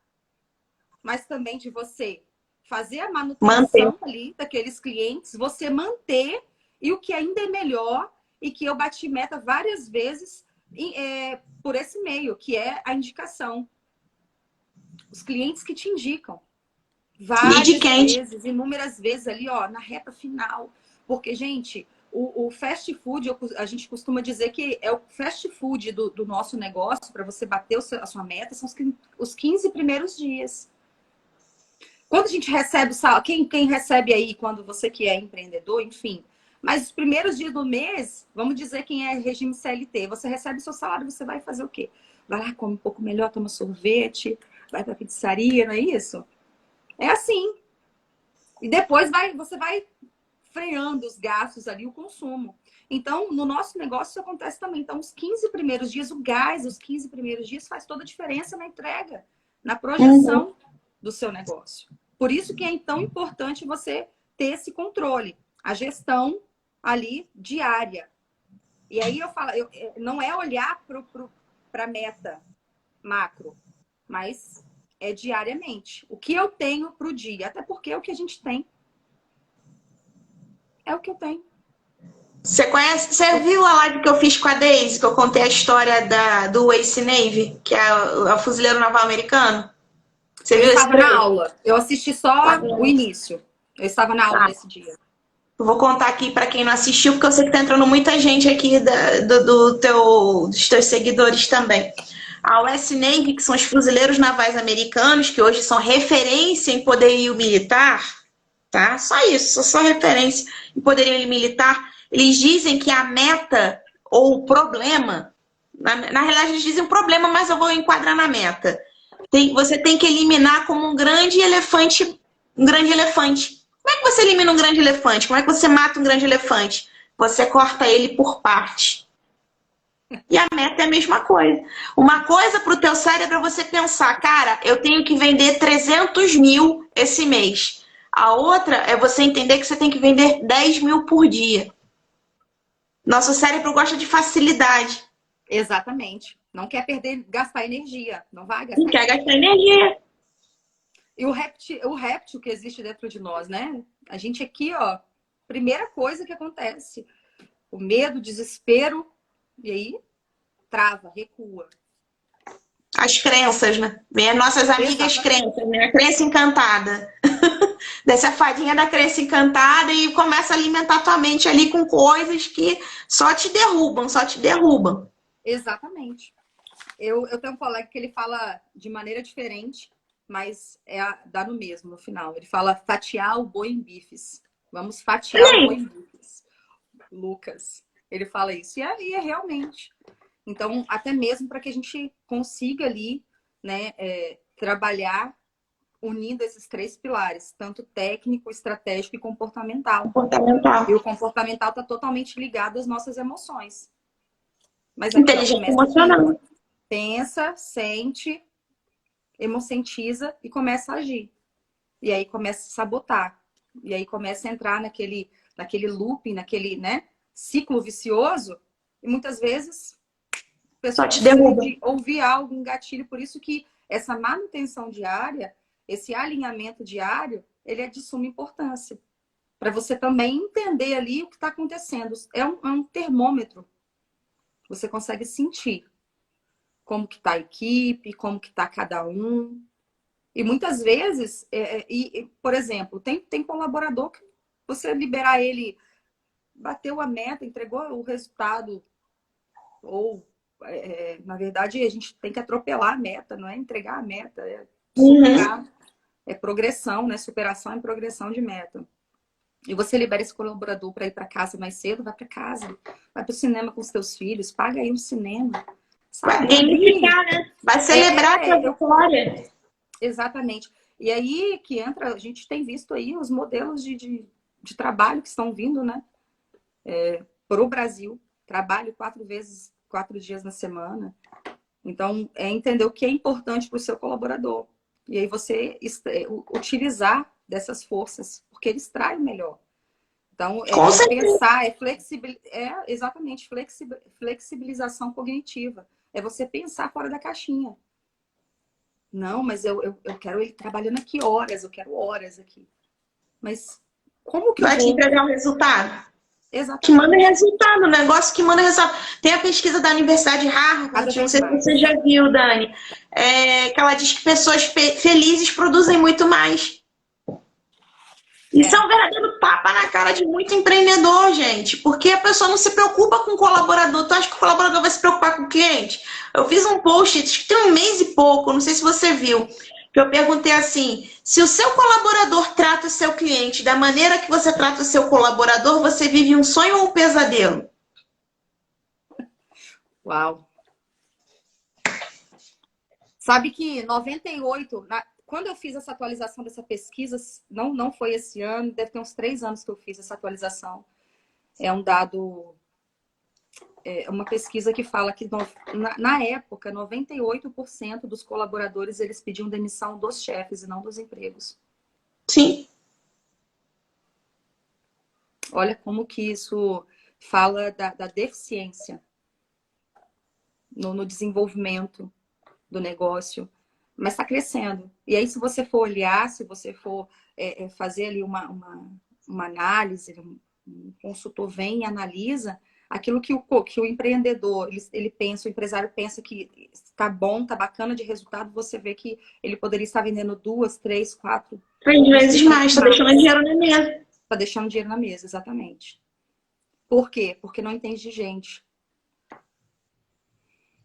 [SPEAKER 2] mas também de você fazer a manutenção ali daqueles clientes, você manter, e o que ainda é melhor, e que eu bati meta várias vezes por esse meio, que é a indicação. Os clientes que te indicam. Várias vezes, inúmeras vezes ali, ó, na reta final. Porque, gente, o fast food, a gente costuma dizer que é o fast food do nosso negócio, para você bater a sua meta, são os 15 primeiros dias. Quando a gente recebe o salário, quem recebe aí, quando você que é empreendedor, enfim. Mas os primeiros dias do mês, vamos dizer quem é regime CLT, você recebe seu salário, você vai fazer o quê? Vai lá, come um pouco melhor, toma sorvete, vai pra pizzaria, não é isso? É assim. E depois você vai freando os gastos ali, o consumo. Então, no nosso negócio, isso acontece também. Então, os 15 primeiros dias, o gás, os 15 primeiros dias faz toda a diferença na entrega, na projeção do seu negócio. Por isso que é tão importante você ter esse controle, a gestão ali diária. E aí eu falo, não é olhar para a meta macro, mas é diariamente. O que eu tenho para o dia, até porque é o que a gente tem. É o que eu tenho.
[SPEAKER 1] Você conhece? Você viu a live que eu fiz com a Daisy, que eu contei a história do Ace Navy, que é o fuzileiro naval americano? Você
[SPEAKER 2] Eu
[SPEAKER 1] viu
[SPEAKER 2] estava na aula. Eu assisti só o início. Eu estava na aula nesse dia.
[SPEAKER 1] Eu vou contar aqui para quem não assistiu, porque eu sei que tá entrando muita gente aqui dos teus seguidores também. A US Navy, que são os fuzileiros navais americanos, que hoje são referência em poderio militar, tá? Só isso, só referência em poderio militar. Eles dizem que a meta ou o problema, na realidade eles dizem problema, mas eu vou enquadrar na meta. Você tem que eliminar como um grande elefante. Como é que você elimina um grande elefante? Como é que você mata um grande elefante? Você corta ele por parte. E a meta é a mesma coisa. Uma coisa para o teu cérebro é você pensar, cara, eu tenho que vender 300 mil esse mês. A outra é você entender que você tem que vender 10 mil por dia. Nosso cérebro gosta de facilidade.
[SPEAKER 2] Exatamente. Não quer gastar energia. Não vai gastar
[SPEAKER 1] Não quer gastar energia.
[SPEAKER 2] E o réptil que existe dentro de nós, né? A gente aqui, ó, primeira coisa que acontece. O medo, o desespero, e aí trava, recua.
[SPEAKER 1] As crenças, né? As nossas amigas crenças, né? A crença encantada. Desce a fadinha da crença encantada e começa a alimentar tua mente ali com coisas que só te derrubam, só te derrubam.
[SPEAKER 2] Exatamente. Eu tenho um colega que ele fala de maneira diferente, mas dá no mesmo no final. Ele fala fatiar o boi em bifes. Vamos fatiar o boi em bifes. Lucas, ele fala isso. E é realmente. Então, até mesmo para que a gente consiga ali, né, trabalhar unindo esses 3 pilares, tanto técnico, estratégico e comportamental. E o comportamental está totalmente ligado às nossas emoções. Mas aqui,
[SPEAKER 1] inteligência emocional.
[SPEAKER 2] Pensa, sente, emocientiza e começa a agir. E aí começa a sabotar. E aí começa a entrar naquele looping, naquele, né, ciclo vicioso. E muitas vezes a pessoa precisa de ouvir algo, um gatilho. Por isso que essa manutenção diária, esse alinhamento diário, ele é de suma importância. Para você também entender ali o que está acontecendo. É um termômetro. Você consegue sentir como que está a equipe, como que está cada um. E muitas vezes, por exemplo, tem colaborador que você liberar ele, bateu a meta, entregou o resultado, ou, na verdade, a gente tem que atropelar a meta, não é entregar a meta, é superar, é progressão, né? Superação e progressão de meta. E você libera esse colaborador para ir para casa mais cedo, vai para casa, vai para o cinema com os teus filhos, paga aí um cinema.
[SPEAKER 1] Vai gamificar, né? Vai celebrar a tua vitória.
[SPEAKER 2] Exatamente. E aí que entra, a gente tem visto aí os modelos de trabalho que estão vindo, né? Para o Brasil. Trabalho 4 dias na semana. Então, é entender o que é importante para o seu colaborador. E aí você utilizar dessas forças, porque ele extrai o melhor. Então,
[SPEAKER 1] Com
[SPEAKER 2] é
[SPEAKER 1] certeza.
[SPEAKER 2] pensar, exatamente flexibilização cognitiva. É você pensar fora da caixinha. Não, mas eu quero ele trabalhando aqui horas, eu quero horas aqui. Mas como que eu
[SPEAKER 1] Vai te
[SPEAKER 2] vou...
[SPEAKER 1] entregar o resultado? Que manda
[SPEAKER 2] Exatamente.
[SPEAKER 1] resultado, um negócio que manda resultado. Tem a pesquisa da Universidade de
[SPEAKER 2] Cada
[SPEAKER 1] Harvard, não
[SPEAKER 2] vez
[SPEAKER 1] sei se
[SPEAKER 2] mais.
[SPEAKER 1] você já viu, Dani, que ela diz que pessoas felizes produzem muito mais. Isso é
[SPEAKER 2] É,
[SPEAKER 1] um verdadeiro tapa na cara de muito empreendedor, gente, porque a pessoa não se preocupa com o colaborador. Tu acha que o colaborador vai se preocupar com o cliente? Eu fiz um post, acho que tem um mês e pouco, não sei se você viu, que eu perguntei assim: se o seu colaborador trata o seu cliente da maneira que você trata o seu colaborador, você vive um sonho ou um pesadelo?
[SPEAKER 2] uau. Sabe que 98, quando eu fiz essa atualização dessa pesquisa, não foi esse ano, deve ter uns 3 anos que eu fiz essa atualização. É um dado, é uma pesquisa que fala que na época, 98% dos colaboradores eles pediam demissão dos chefes e não dos empregos.
[SPEAKER 1] Sim.
[SPEAKER 2] Olha como que isso fala da deficiência no desenvolvimento do negócio, mas está crescendo. E aí, se você for olhar, se você for fazer ali uma análise, um consultor vem e analisa aquilo que o empreendedor, ele pensa, o empresário pensa que está bom, está bacana de resultado, você vê que ele poderia estar vendendo 2, 3, 4,
[SPEAKER 1] 3 vezes mais, tá deixando
[SPEAKER 2] mais.
[SPEAKER 1] dinheiro na mesa.
[SPEAKER 2] Está deixando dinheiro na mesa, exatamente. Por quê? Porque não entende de gente.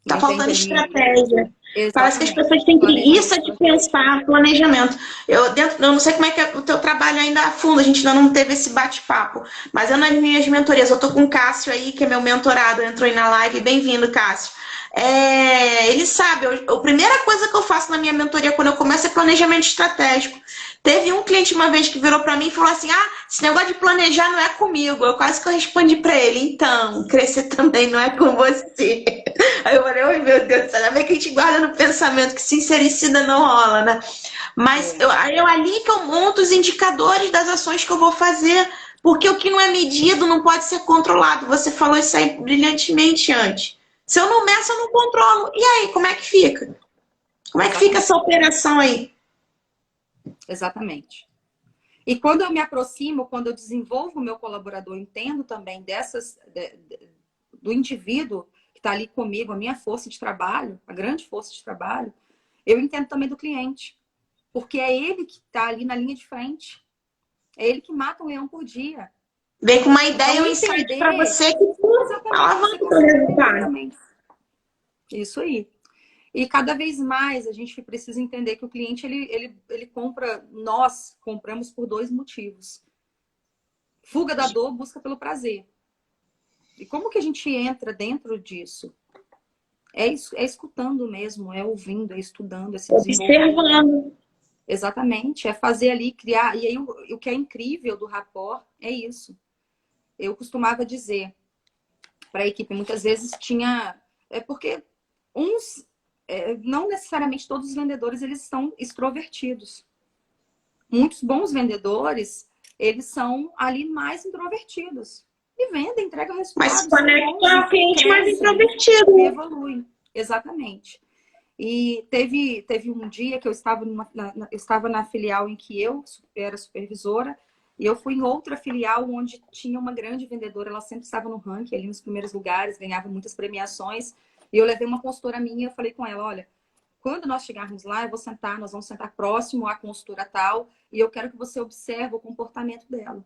[SPEAKER 1] Tá
[SPEAKER 2] Não
[SPEAKER 1] faltando
[SPEAKER 2] entende ali.
[SPEAKER 1] estratégia. Parece que as
[SPEAKER 2] Exatamente.
[SPEAKER 1] pessoas têm
[SPEAKER 2] Planejamento
[SPEAKER 1] preguiça de
[SPEAKER 2] estratégico.
[SPEAKER 1] pensar planejamento. Eu não sei como é que é o teu trabalho ainda a fundo, a gente ainda não teve esse bate-papo. Mas eu nas minhas mentorias, eu tô com o Cássio aí, que é meu mentorado, entrou aí na live. Bem-vindo, Cássio. Ele sabe, a primeira coisa que eu faço na minha mentoria quando eu começo é planejamento estratégico. Teve um cliente uma vez que virou para mim e falou assim: ah, esse negócio de planejar não é comigo. Eu quase que eu respondi para ele: então, crescer também não é com você. Aí eu falei: oi, meu Deus do céu, ainda bem que a gente guarda no pensamento que sincericida não rola, né? Mas
[SPEAKER 2] É,
[SPEAKER 1] ali que eu monto os indicadores das ações que eu vou fazer, porque o que não é medido não pode ser controlado. Você falou isso aí brilhantemente antes. Se eu não meço, eu não controlo. E aí, como é que fica? Como é que fica essa
[SPEAKER 2] exatamente.
[SPEAKER 1] operação aí?
[SPEAKER 2] Exatamente. E quando eu me aproximo, quando eu desenvolvo o meu colaborador, entendo também do indivíduo que está ali comigo, a minha força de trabalho, a grande força de trabalho, eu entendo também do cliente. Porque é ele que está ali na linha de frente. É ele que mata um leão por dia.
[SPEAKER 1] Vem com uma
[SPEAKER 2] Então,
[SPEAKER 1] ideia, um insight para
[SPEAKER 2] entender,
[SPEAKER 1] você que
[SPEAKER 2] exatamente, você
[SPEAKER 1] alavanca o
[SPEAKER 2] consegue vender
[SPEAKER 1] resultado.
[SPEAKER 2] também. Isso aí. E cada vez mais a gente precisa entender que o cliente, ele compra, nós compramos por 2 motivos. Fuga da dor, busca pelo prazer. E como que a gente entra dentro disso? É escutando mesmo, é ouvindo, é estudando, é se desenvolvendo.
[SPEAKER 1] Observando.
[SPEAKER 2] Exatamente, é fazer ali, criar. E aí o que é incrível do rapport é isso. Eu costumava dizer para a equipe, muitas vezes tinha... É porque uns... não necessariamente todos os vendedores eles são extrovertidos. Muitos bons vendedores, eles são ali mais introvertidos. E vendem, entregam
[SPEAKER 1] Mas se
[SPEAKER 2] resultados, são
[SPEAKER 1] conecta
[SPEAKER 2] bons e
[SPEAKER 1] ao cliente mais
[SPEAKER 2] crescem
[SPEAKER 1] introvertido,
[SPEAKER 2] e
[SPEAKER 1] né?
[SPEAKER 2] evoluem. Exatamente. E teve um dia que eu estava eu estava na filial em que eu era supervisora, e eu fui em outra filial onde tinha uma grande vendedora, ela sempre estava no ranking, ali nos primeiros lugares, ganhava muitas premiações. E eu levei uma consultora minha e eu falei com ela: olha, quando nós chegarmos lá, nós vamos sentar próximo à consultora tal, e eu quero que você observe o comportamento dela.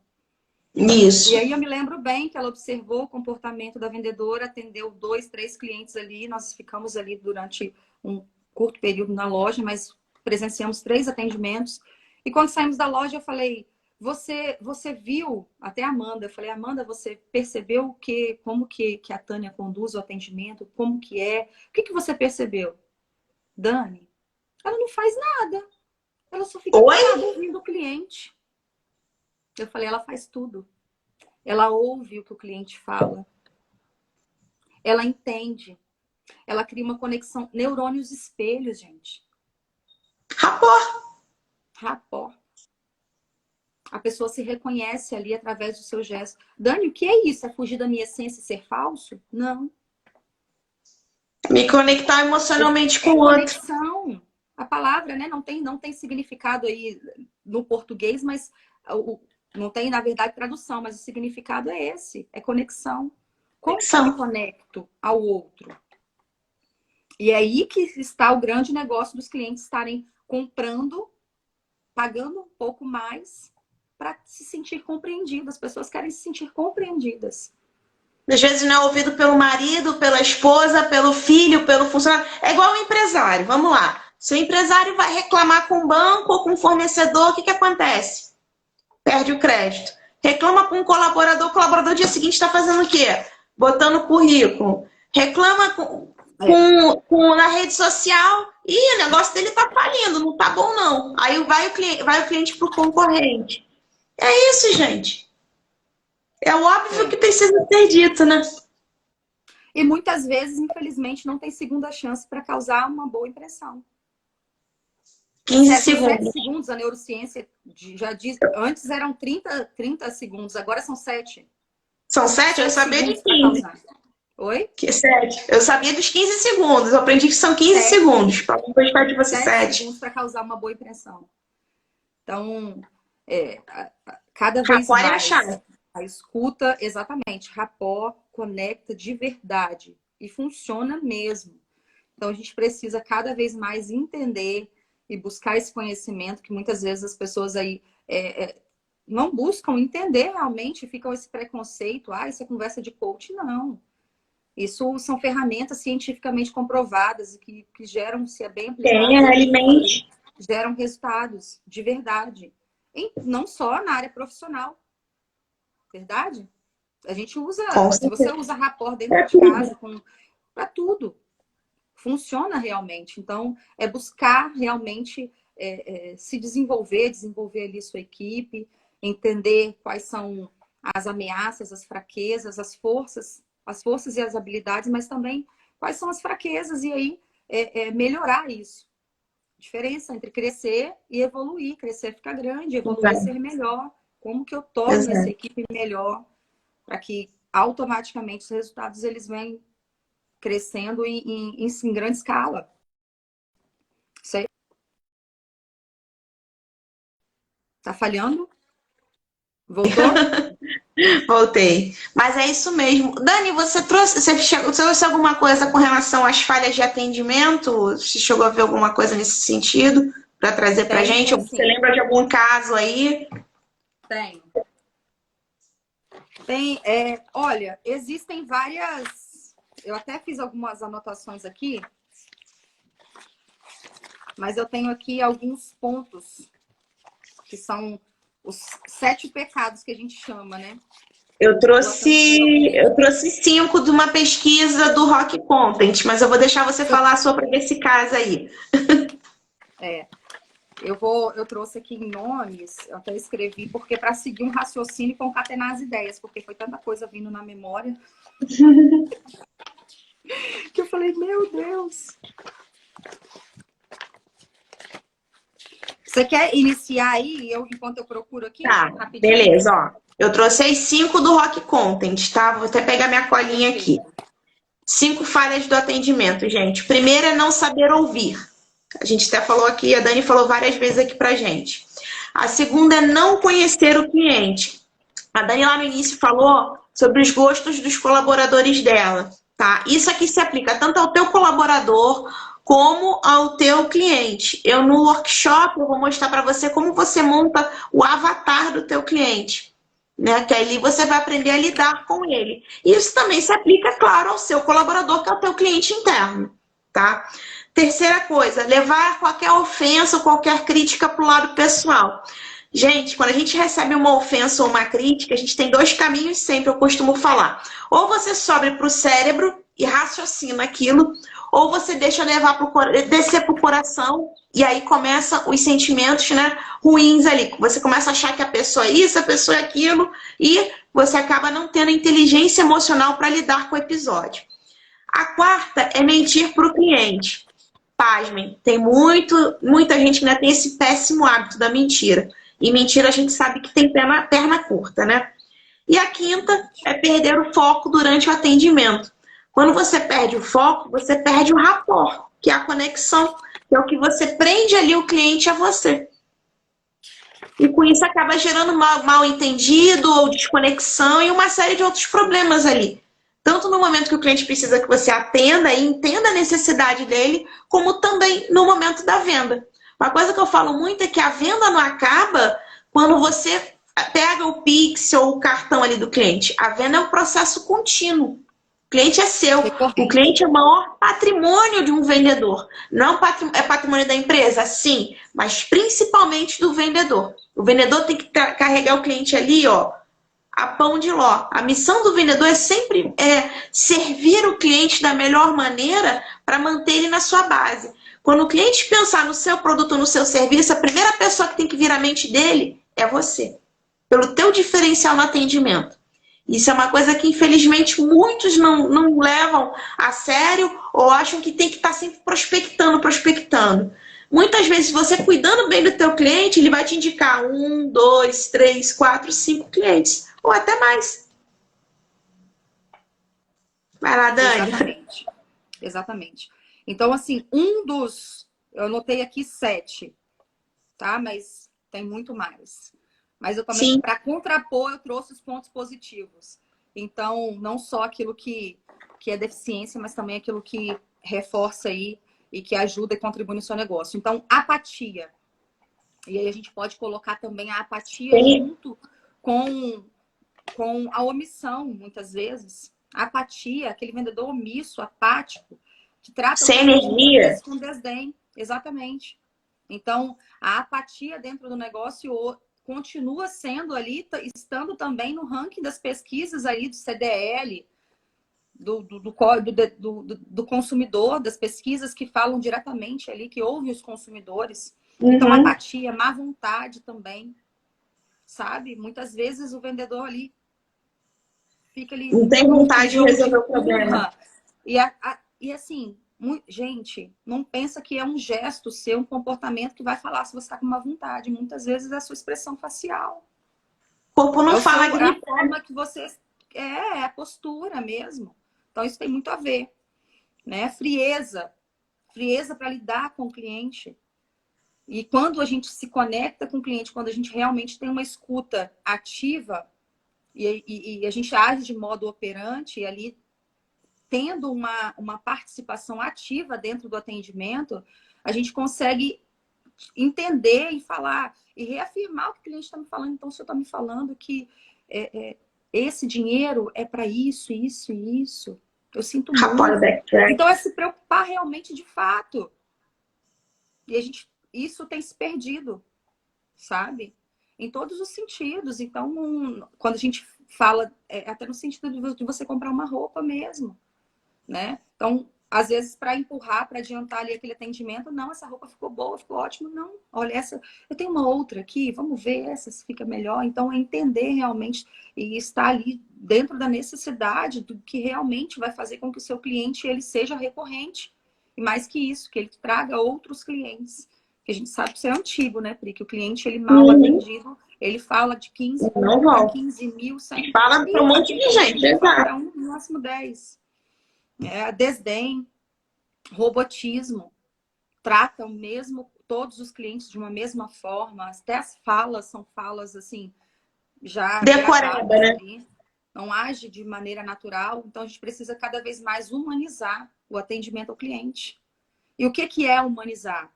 [SPEAKER 2] E
[SPEAKER 1] Isso.
[SPEAKER 2] aí eu me lembro bem que ela observou o comportamento da vendedora, atendeu 2, 3 clientes ali, nós ficamos ali durante um curto período na loja, mas presenciamos 3 atendimentos. E quando saímos da loja, eu falei: você viu, até a Amanda, eu falei: Amanda, você percebeu como que a Tânia conduz o atendimento, como que é? O que você percebeu? Dani, ela não faz nada, ela só fica
[SPEAKER 1] Oi?
[SPEAKER 2] calada ouvindo o cliente. Eu falei: ela faz tudo. Ela ouve o que o cliente fala. Ela entende. Ela cria uma conexão. Neurônios espelhos, gente.
[SPEAKER 1] Rapport.
[SPEAKER 2] Rapport. A pessoa se reconhece ali através do seu gesto. Dani, o que é isso? É fugir da minha essência e ser falso? Não.
[SPEAKER 1] Me conectar emocionalmente com
[SPEAKER 2] É
[SPEAKER 1] o outro.
[SPEAKER 2] conexão. A palavra, né, não tem significado aí no português, mas não tem, na verdade, tradução, mas o significado é esse, é conexão. Como que eu me
[SPEAKER 1] Conexão.
[SPEAKER 2] conecto ao outro? E é aí que está o grande negócio dos clientes estarem comprando, pagando um pouco mais para se sentir compreendidas. As pessoas querem se sentir compreendidas.
[SPEAKER 1] Às vezes não é ouvido pelo marido, pela esposa, pelo filho, pelo funcionário. É igual um empresário. Vamos lá. Se o empresário vai reclamar com o banco ou com o fornecedor, o que acontece? Perde o crédito. Reclama com o colaborador dia seguinte está fazendo o quê? Botando currículo. Reclama na rede social e o negócio dele tá falindo, não tá bom não. Aí vai o cliente pro concorrente. É isso, gente. É o óbvio que precisa ser dito, né?
[SPEAKER 2] E muitas vezes, infelizmente, não tem segunda chance para causar uma boa impressão.
[SPEAKER 1] 15
[SPEAKER 2] 7
[SPEAKER 1] segundos.
[SPEAKER 2] segundos, a neurociência já diz. Antes eram 30 segundos, agora são 7.
[SPEAKER 1] São 7? Eu sabia de 15.
[SPEAKER 2] Oi?
[SPEAKER 1] 7. Eu sabia dos 15 segundos. Eu aprendi que são 15 segundos. Para depois de você 7
[SPEAKER 2] segundos para causar uma boa impressão. Então, cada vez
[SPEAKER 1] rapport
[SPEAKER 2] mais.
[SPEAKER 1] É a chave.
[SPEAKER 2] A escuta, exatamente. Rapport conecta de verdade. E funciona mesmo. Então, a gente precisa cada vez mais entender e buscar esse conhecimento que muitas vezes as pessoas aí não buscam entender realmente, ficam esse preconceito, isso é conversa de coach. Não. Isso são ferramentas cientificamente comprovadas e que geram, se é bem
[SPEAKER 1] aplicadas,
[SPEAKER 2] geram resultados de verdade. Não só na área profissional. Verdade? A gente usa, se você usa rapport dentro de casa, para tudo. Funciona realmente. Então, é buscar realmente se desenvolver ali sua equipe, entender quais são as ameaças, as fraquezas, as forças e as habilidades, mas também quais são as fraquezas e aí melhorar isso. Diferença entre crescer e evoluir. Crescer ficar grande, evoluir ser melhor. Como que eu torno essa equipe melhor para que automaticamente os resultados eles vêm crescendo em grande escala. Isso aí. Tá falhando? Voltou?
[SPEAKER 1] Voltei. Mas é isso mesmo. Dani, você trouxe alguma coisa com relação às falhas de atendimento? Você chegou a ver alguma coisa nesse sentido para trazer para a gente? Ou você lembra de algum caso aí?
[SPEAKER 2] Olha, existem várias... Eu até fiz algumas anotações aqui, mas eu tenho aqui alguns pontos que são os 7 pecados que a gente chama, né?
[SPEAKER 1] Eu trouxe 5 de uma pesquisa do Rock Content, mas eu vou deixar você falar sobre esse caso aí.
[SPEAKER 2] Eu trouxe aqui em nomes, eu até escrevi, porque para seguir um raciocínio e concatenar as ideias, porque foi tanta coisa vindo na memória. Que eu falei, meu Deus. Você quer iniciar aí, enquanto eu procuro aqui?
[SPEAKER 1] Tá, rapidinho? Beleza, ó. Eu trouxe as 5 do Rock Content, tá? Vou até pegar minha colinha aqui. 5 falhas do atendimento, gente. Primeiro é não saber ouvir. A gente até falou aqui, a Dani falou várias vezes aqui pra gente. A segunda é não conhecer o cliente. A Dani lá no início falou sobre os gostos dos colaboradores dela, tá? Isso aqui se aplica tanto ao teu colaborador como ao teu cliente. Eu no workshop eu vou mostrar para você como você monta o avatar do teu cliente, né? Que ali você vai aprender a lidar com ele. Isso também se aplica, claro, ao seu colaborador, que é o teu cliente interno, tá? Terceira coisa, levar qualquer ofensa ou qualquer crítica para o lado pessoal. Gente, quando a gente recebe uma ofensa ou uma crítica, a gente tem 2 caminhos sempre, eu costumo falar. Ou você sobe para o cérebro e raciocina aquilo, ou você deixa descer para o coração e aí começa os sentimentos, né, ruins ali. Você começa a achar que a pessoa é isso, a pessoa é aquilo, e você acaba não tendo inteligência emocional para lidar com o episódio. A quarta é mentir para o cliente. Pasmem, tem muita gente que ainda tem esse péssimo hábito da mentira. E mentira a gente sabe que tem perna curta, né? E a quinta é perder o foco durante o atendimento. Quando você perde o foco, você perde o rapport, que é a conexão, que é o que você prende ali o cliente a você. E com isso acaba gerando mal entendido ou desconexão e uma série de outros problemas ali. Tanto no momento que o cliente precisa que você atenda e entenda a necessidade dele, como também no momento da venda. Uma coisa que eu falo muito é que a venda não acaba quando você pega o Pix ou o cartão ali do cliente. A venda é um processo contínuo. O cliente é seu. O cliente é o maior patrimônio de um vendedor. Não é patrimônio da empresa, sim, mas principalmente do vendedor. O vendedor tem que carregar o cliente ali, ó, a pão de ló. A missão do vendedor é sempre servir o cliente da melhor maneira para manter ele na sua base. Quando o cliente pensar no seu produto, no seu serviço, a primeira pessoa que tem que vir à mente dele é você. Pelo teu diferencial no atendimento. Isso é uma coisa que, infelizmente, muitos não levam a sério ou acham que tem que estar sempre prospectando. Muitas vezes, você cuidando bem do teu cliente, ele vai te indicar 1, 2, 3, 4, 5 clientes. Ou até mais. Vai lá, Dani.
[SPEAKER 2] Exatamente. Então, assim, eu anotei aqui 7, tá? Mas tem muito mais. Mas eu também, para contrapor, eu trouxe os pontos positivos. Então, não só aquilo que é deficiência, mas também aquilo que reforça aí e que ajuda e contribui no seu negócio. Então, apatia. E aí a gente pode colocar também a apatia junto com a omissão, muitas vezes. A apatia, aquele vendedor omisso, apático, que trata
[SPEAKER 1] sem energia
[SPEAKER 2] com desdém. Exatamente. Então, a apatia dentro do negócio continua sendo ali, estando também no ranking das pesquisas ali do CDL, do consumidor, das pesquisas que falam diretamente ali, que ouvem os consumidores. Então, apatia, má vontade também, sabe? Muitas vezes o vendedor ali fica ali...
[SPEAKER 1] Não tem vontade de resolver o problema.
[SPEAKER 2] E assim, gente, não pensa que é um gesto seu, um comportamento que vai falar se você está com má vontade. Muitas vezes é a sua expressão facial.
[SPEAKER 1] O corpo não fala.
[SPEAKER 2] É a forma que você... É a postura mesmo. Então, isso tem muito a ver. Né? Frieza. Frieza para lidar com o cliente. E quando a gente se conecta com o cliente, quando a gente realmente tem uma escuta ativa e a gente age de modo operante, e ali tendo uma participação ativa dentro do atendimento, a gente consegue entender e falar e reafirmar o que o cliente está me falando. Então, se eu estou me falando que esse dinheiro é para isso, isso e isso, eu sinto muito. Então, é se preocupar realmente de fato. E isso tem se perdido, sabe? Em todos os sentidos. Então, quando a gente fala, até no sentido de você comprar uma roupa mesmo, né? Então, às vezes, para empurrar, para adiantar ali aquele atendimento, não, essa roupa ficou boa, ficou ótima. Não, olha, essa, eu tenho uma outra aqui, vamos ver essa se fica melhor. Então, é entender realmente e estar ali dentro da necessidade do que realmente vai fazer com que o seu cliente ele seja recorrente. E mais que isso, que ele traga outros clientes. Porque a gente sabe que isso é antigo, né, Pri? Que o cliente, ele mal atendido, ele fala de 15 mil, 100
[SPEAKER 1] fala para um monte de gente, exato.
[SPEAKER 2] No máximo 10. Desdém, robotismo, tratam mesmo todos os clientes de uma mesma forma, até as falas são falas assim, já
[SPEAKER 1] decoradas, né?
[SPEAKER 2] Ali, não age de maneira natural, então a gente precisa cada vez mais humanizar o atendimento ao cliente. E o que é humanizar?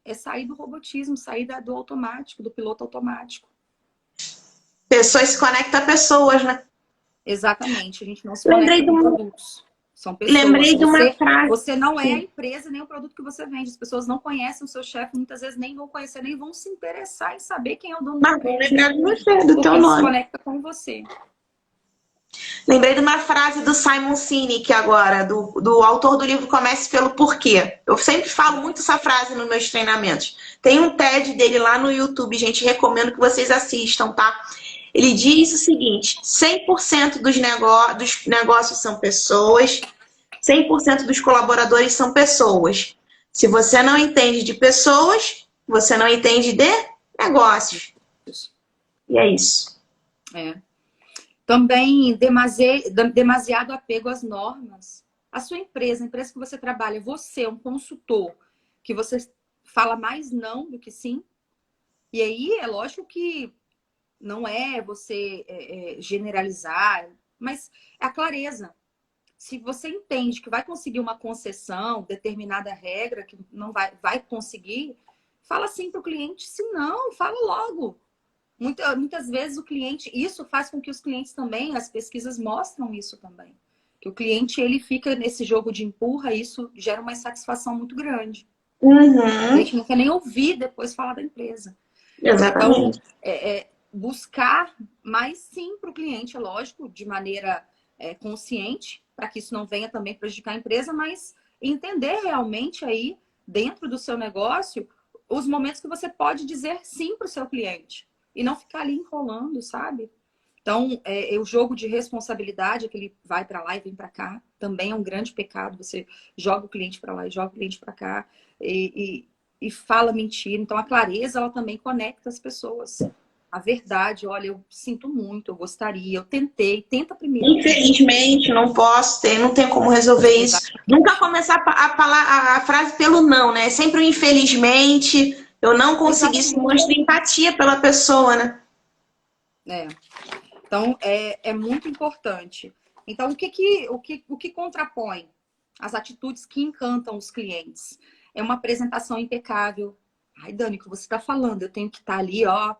[SPEAKER 2] É sair do robotismo, sair do automático, do piloto automático.
[SPEAKER 1] Pessoas se conectam a pessoas, né?
[SPEAKER 2] Exatamente, a gente não se conecta com produtos. São pessoas.
[SPEAKER 1] Lembrei de uma frase.
[SPEAKER 2] Você não é a empresa nem o produto que você vende. As pessoas não conhecem o seu chefe, muitas vezes nem vão conhecer, nem vão se interessar em saber quem é o dono da empresa.
[SPEAKER 1] Mas vão lembrar de você, do teu nome.
[SPEAKER 2] Se conecta com você.
[SPEAKER 1] Lembrei de uma frase do Simon Sinek agora, do autor do livro Comece pelo Porquê. Eu sempre falo muito essa frase nos meus treinamentos. Tem um TED dele lá no YouTube, gente, recomendo que vocês assistam, tá? Ele diz o seguinte: 100% dos negócios são pessoas, 100% dos colaboradores são pessoas. Se você não entende de pessoas, você não entende de negócios. E é isso.
[SPEAKER 2] É. Também demasiado apego às normas. A sua empresa, a empresa que você trabalha, você, um consultor, que você fala mais não do que sim. E aí é lógico que não é você generalizar, mas é a clareza. Se você entende que vai conseguir uma concessão, determinada regra, que não vai conseguir, fala sim para o cliente. Se não, fala logo. Muitas vezes o cliente, isso faz com que os clientes também, as pesquisas mostram isso também. Que o cliente, ele fica nesse jogo de empurra, e isso gera uma insatisfação muito grande. O cliente não quer nem ouvir depois falar da empresa.
[SPEAKER 1] Exatamente.
[SPEAKER 2] Então, buscar mais sim para o cliente, é lógico, de maneira consciente, para que isso não venha também prejudicar a empresa, mas entender realmente aí, dentro do seu negócio, os momentos que você pode dizer sim para o seu cliente. E não ficar ali enrolando, sabe? Então, o jogo de responsabilidade, que ele vai para lá e vem para cá, também é um grande pecado. Você joga o cliente para lá e joga o cliente para cá e fala mentira. Então, a clareza, ela também conecta as pessoas. A verdade, olha, eu sinto muito, eu gostaria, eu tentei, tenta primeiro.
[SPEAKER 1] Infelizmente, não posso ter, não tenho como resolver isso. Nunca começar a falar a frase pelo não, né? Sempre o infelizmente, eu não consegui. Isso mostra empatia pela pessoa, né?
[SPEAKER 2] Então, é muito importante. Então, o que contrapõe as atitudes que encantam os clientes? É uma apresentação impecável. Ai, Dani, o que você está falando? Eu tenho que estar ali, ó,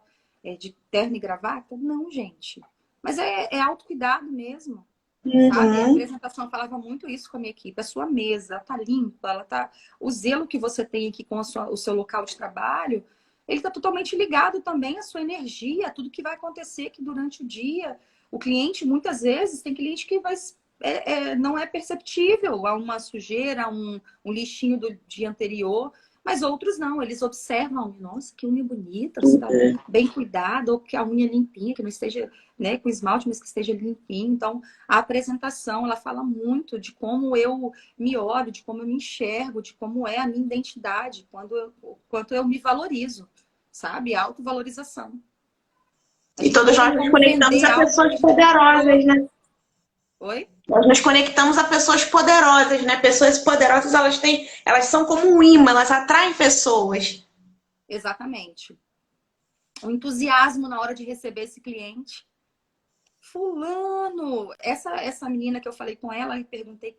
[SPEAKER 2] de terno e gravata? Não, gente. Mas é autocuidado mesmo. Sabe? A apresentação falava muito isso com a minha equipe. A sua mesa tá limpa, ela tá. O zelo que você tem aqui com o seu local de trabalho, ele está totalmente ligado também à sua energia, a tudo que vai acontecer aqui durante o dia. O cliente, muitas vezes, tem cliente que não é perceptível a uma sujeira, a um lixinho do dia anterior. Mas outros não, eles observam, nossa, que unha bonita, você está bem cuidado, ou que a unha limpinha, que não esteja, né, com esmalte, mas que esteja limpinho. Então, a apresentação, ela fala muito de como eu me olho, de como eu me enxergo, de como é a minha identidade, quanto eu me valorizo, sabe? A autovalorização.
[SPEAKER 1] E todos nós nos conectamos a pessoas poderosas, né?
[SPEAKER 2] Oi?
[SPEAKER 1] Nós nos conectamos a pessoas poderosas, né? Pessoas poderosas, elas são como um imã, elas atraem pessoas.
[SPEAKER 2] Exatamente. O entusiasmo na hora de receber esse cliente. Fulano! Essa menina que eu falei com ela e perguntei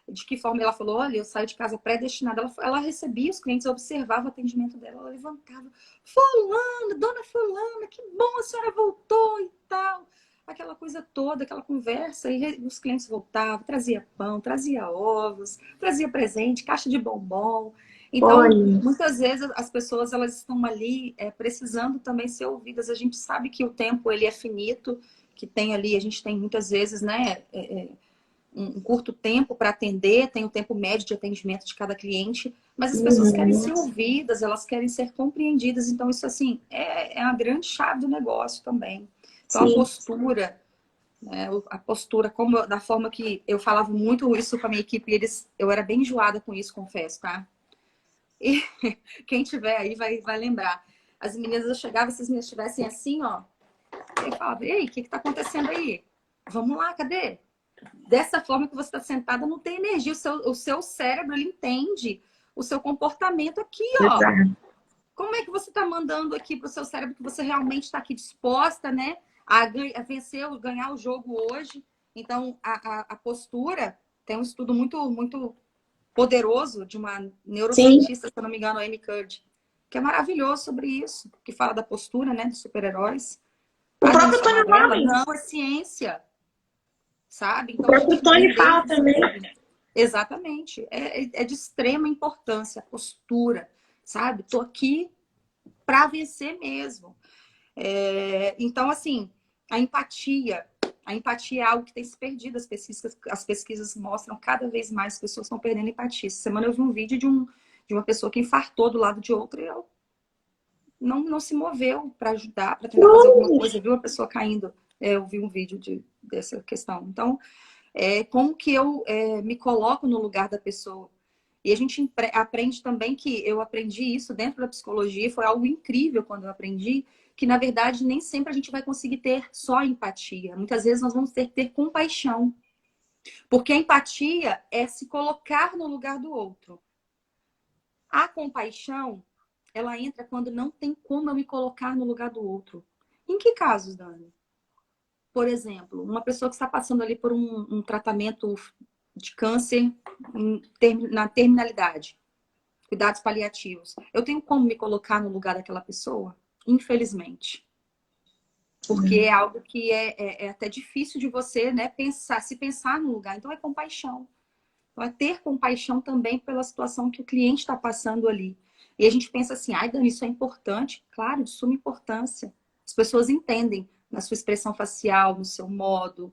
[SPEAKER 2] de que forma ela falou, olha, eu saio de casa predestinada. Ela recebia os clientes, observava o atendimento dela, ela levantava. Fulano, dona Fulana, que bom, a senhora voltou e tal. Aquela coisa toda, aquela conversa, e os clientes voltavam, trazia pão, trazia ovos, trazia presente, caixa de bombom. Então, muitas vezes as pessoas elas estão ali precisando também ser ouvidas. A gente sabe que o tempo ele é finito, que tem ali, a gente tem muitas vezes, né, um curto tempo para atender, tem o tempo médio de atendimento de cada cliente, mas as pessoas querem ser ouvidas, elas querem ser compreendidas. Então, isso assim é uma grande chave do negócio também. Então, sim. A postura, da forma que eu falava muito isso com a minha equipe, eu era bem enjoada com isso, confesso, tá? E quem tiver aí vai lembrar. As meninas, eu chegava, se as meninas estivessem assim, ó, eu falava, ei, o que tá acontecendo aí? Vamos lá, cadê? Dessa forma que você está sentada, não tem energia. O seu cérebro, ele entende o seu comportamento aqui, ó. Exato. Como é que você está mandando aqui para o seu cérebro que você realmente está aqui disposta, né? A vencer, ganhar o jogo hoje. Então, a postura tem um estudo muito, muito poderoso de uma neurocientista, se eu não me engano, a Amy Cuddy, que é maravilhoso sobre isso, que fala da postura, né, dos super-heróis.
[SPEAKER 1] O próprio Tony Robbins.
[SPEAKER 2] Não, é ciência, sabe? Então,
[SPEAKER 1] o próprio Tony fala também.
[SPEAKER 2] Exatamente. É de extrema importância a postura, sabe? Tô aqui para vencer mesmo. Então, assim, a empatia é algo que tem se perdido. As pesquisas mostram cada vez mais as pessoas estão perdendo empatia. Essa semana eu vi um vídeo de uma pessoa que infartou do lado de outra e ela não se moveu para ajudar, para tentar fazer alguma coisa. Viu a pessoa caindo. Eu vi um vídeo dessa questão. Então, como que eu me coloco no lugar da pessoa? E a gente aprende também que eu aprendi isso dentro da psicologia. Foi algo incrível quando eu aprendi que, na verdade, nem sempre a gente vai conseguir ter só empatia. Muitas vezes nós vamos ter que ter compaixão. Porque a empatia é se colocar no lugar do outro. A compaixão, ela entra quando não tem como eu me colocar no lugar do outro. Em que casos, Dani? Por exemplo, uma pessoa que está passando ali por um tratamento de câncer na terminalidade, cuidados paliativos. Eu tenho como me colocar no lugar daquela pessoa? Infelizmente. Porque é algo que é até difícil de você, né, se pensar no lugar. Então é compaixão. Então é ter compaixão também pela situação que o cliente está passando ali. E a gente pensa assim, ai, Dani, isso é importante. Claro, de suma importância. As pessoas entendem na sua expressão facial, no seu modo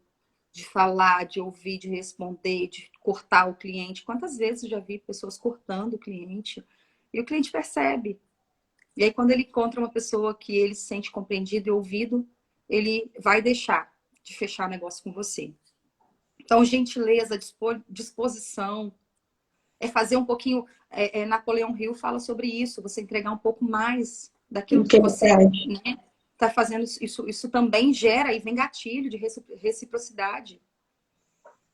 [SPEAKER 2] de falar, de ouvir, de responder, de cortar o cliente. Quantas vezes eu já vi pessoas cortando o cliente e o cliente percebe. E aí, quando ele encontra uma pessoa que ele se sente compreendido e ouvido, ele vai deixar de fechar negócio com você. Então, gentileza, disposição, é fazer um pouquinho... Napoleão Hill fala sobre isso, você entregar um pouco mais daquilo que você está fazendo. Isso também gera e vem gatilho de reciprocidade.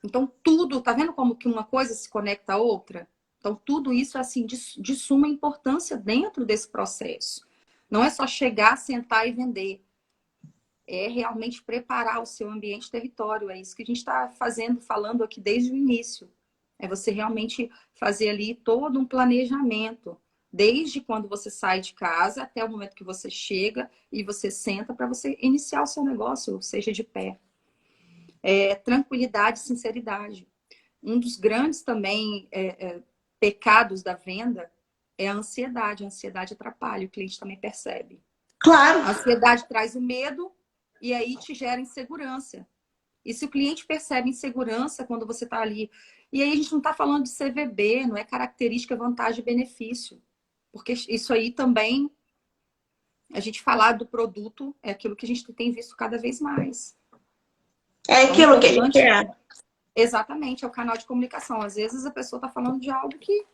[SPEAKER 2] Então, tudo, tá vendo como que uma coisa se conecta à outra? Então, tudo isso é assim, de suma importância dentro desse processo. Não é só chegar, sentar e vender. É realmente preparar o seu ambiente e território. É isso que a gente está falando aqui desde o início. É você realmente fazer ali todo um planejamento. Desde quando você sai de casa até o momento que você chega e você senta para você iniciar o seu negócio, seja de pé. Tranquilidade e sinceridade. Um dos grandes também pecados da venda é a ansiedade. A ansiedade atrapalha, o cliente também percebe.
[SPEAKER 1] Claro.
[SPEAKER 2] A ansiedade traz o medo e aí te gera insegurança. E se o cliente percebe insegurança quando você está ali... E aí a gente não está falando de CVB, não é característica, vantagem e benefício. Porque isso aí também, a gente falar do produto, é aquilo que a gente tem visto cada vez mais.
[SPEAKER 1] É aquilo que a gente quer.
[SPEAKER 2] Exatamente, é o canal de comunicação. Às vezes a pessoa está falando de algo que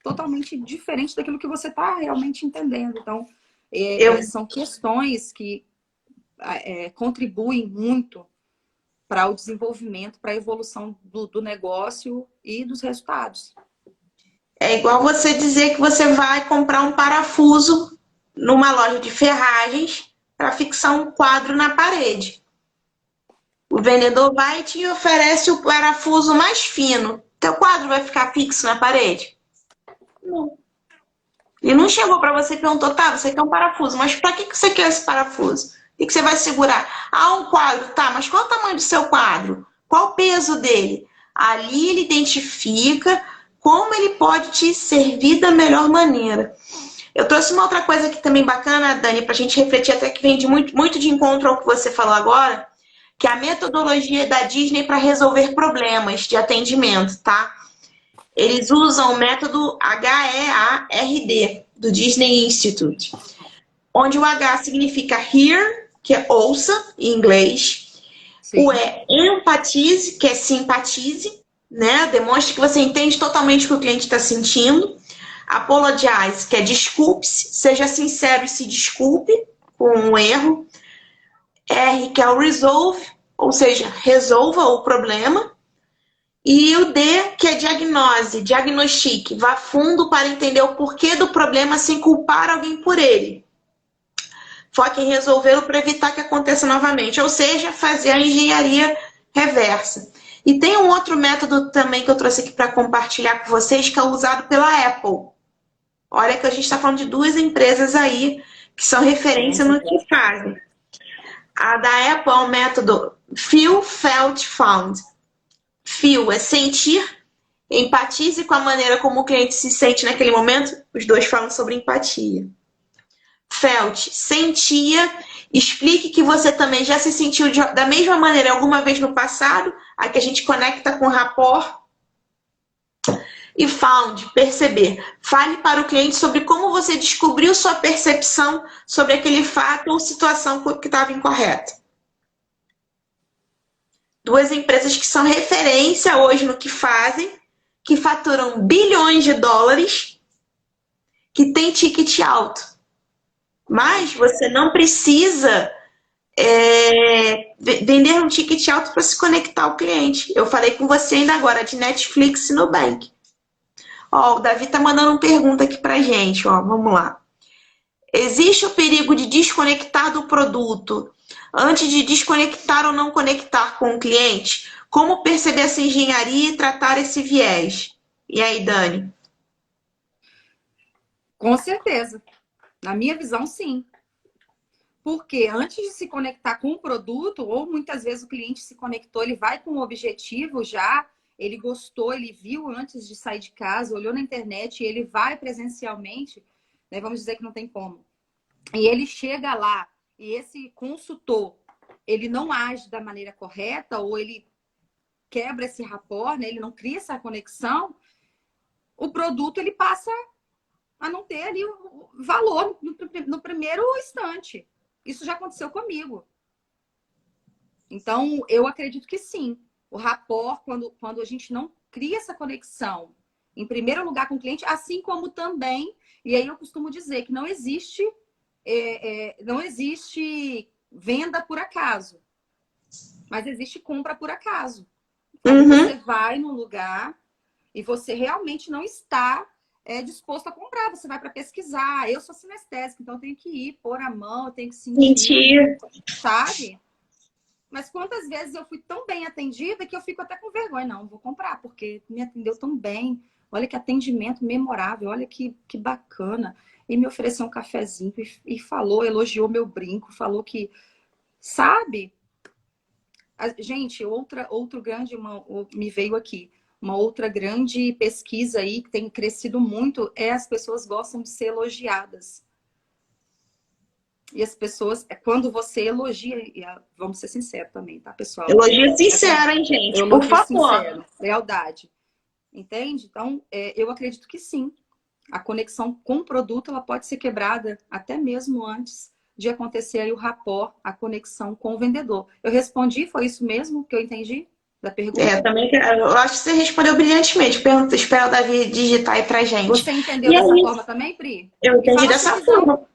[SPEAKER 2] totalmente diferente daquilo que você está realmente entendendo. Então, são questões que contribuem muito para o desenvolvimento, para a evolução do negócio e dos resultados.
[SPEAKER 1] É igual você dizer que você vai comprar um parafuso numa loja de ferragens para fixar um quadro na parede. O vendedor vai e te oferece o parafuso mais fino. Teu quadro vai ficar fixo na parede? Não. Ele não chegou para você e perguntou, tá, você quer um parafuso, mas para que você quer esse parafuso? O que você vai segurar? Ah, um quadro, tá, mas qual o tamanho do seu quadro? Qual o peso dele? Ali ele identifica como ele pode te servir da melhor maneira. Eu trouxe uma outra coisa aqui também bacana, Dani, para a gente refletir, até que vem muito de encontro ao que você falou agora, que é a metodologia da Disney para resolver problemas de atendimento, tá? Eles usam o método HEARD, do Disney Institute, onde o H significa hear, que é ouça, em inglês. Sim. O E, empatize, que é simpatize, né? Demonstre que você entende totalmente o que o cliente está sentindo. Apologize, que é desculpe-se, seja sincero e se desculpe com um erro. R, que é o resolve, ou seja, resolva o problema. E o D, que é diagnose, diagnostique, vá fundo para entender o porquê do problema sem culpar alguém por ele. Foque em resolvê-lo para evitar que aconteça novamente, ou seja, fazer a engenharia reversa. E tem um outro método também que eu trouxe aqui para compartilhar com vocês, que é usado pela Apple. Olha que a gente está falando de duas empresas aí que são referência no que fazem. A da Apple é o método Feel, Felt, Found. Feel é sentir, empatize com a maneira como o cliente se sente naquele momento. Os dois falam sobre empatia. Felt, sentia, explique que você também já se sentiu da mesma maneira alguma vez no passado, a que a gente conecta com rapport. E found, perceber. Fale para o cliente sobre como você descobriu sua percepção sobre aquele fato ou situação que estava incorreta. Duas empresas que são referência hoje no que fazem, que faturam bilhões de dólares, que tem ticket alto. Mas você não precisa vender um ticket alto para se conectar ao cliente. Eu falei com você ainda agora de Netflix e Nubank. Ó, o Davi tá mandando uma pergunta aqui pra gente, ó, vamos lá. Existe o perigo de desconectar do produto antes de desconectar ou não conectar com o cliente? Como perceber essa engenharia e tratar esse viés? E aí, Dani?
[SPEAKER 2] Com certeza. Na minha visão, sim. Porque antes de se conectar com o produto, ou muitas vezes o cliente se conectou, ele vai com um objetivo já, ele gostou, ele viu antes de sair de casa, olhou na internet, e ele vai presencialmente, né? Vamos dizer que não tem como. E ele chega lá, e esse consultor, ele não age da maneira correta, ou ele quebra esse rapport, né? Ele não cria essa conexão, o produto ele passa a não ter ali o valor no primeiro instante. Isso já aconteceu comigo. Então, eu acredito que sim. O rapport, quando a gente não cria essa conexão, em primeiro lugar com o cliente, assim como também, e aí eu costumo dizer que não existe venda por acaso, mas existe compra por acaso. Quando você vai num lugar e você realmente não está disposto a comprar, você vai para pesquisar. Eu sou sinestésica, então eu tenho que ir, pôr a mão, eu tenho que sentir, sabe? Mas quantas vezes eu fui tão bem atendida que eu fico até com vergonha. Não, vou comprar, porque me atendeu tão bem. Olha que atendimento memorável, olha que bacana. E me ofereceu um cafezinho e falou, elogiou meu brinco, falou que, sabe? Gente, outro grande, me veio aqui. Uma outra grande pesquisa aí que tem crescido muito é as pessoas gostam de ser elogiadas. E as pessoas, quando você elogia, vamos ser sinceros também, tá, pessoal?
[SPEAKER 1] Elogio sincero, hein, gente? Por favor.
[SPEAKER 2] Sincero, lealdade. Entende? Então, eu acredito que sim. A conexão com o produto, ela pode ser quebrada até mesmo antes de acontecer aí o rapport, a conexão com o vendedor. Eu respondi, foi isso mesmo que eu entendi da pergunta?
[SPEAKER 1] Também, eu acho que você respondeu brilhantemente. Espero o Davi digitar aí pra gente.
[SPEAKER 2] Você entendeu dessa forma também, Pri?
[SPEAKER 1] Eu entendi dessa forma.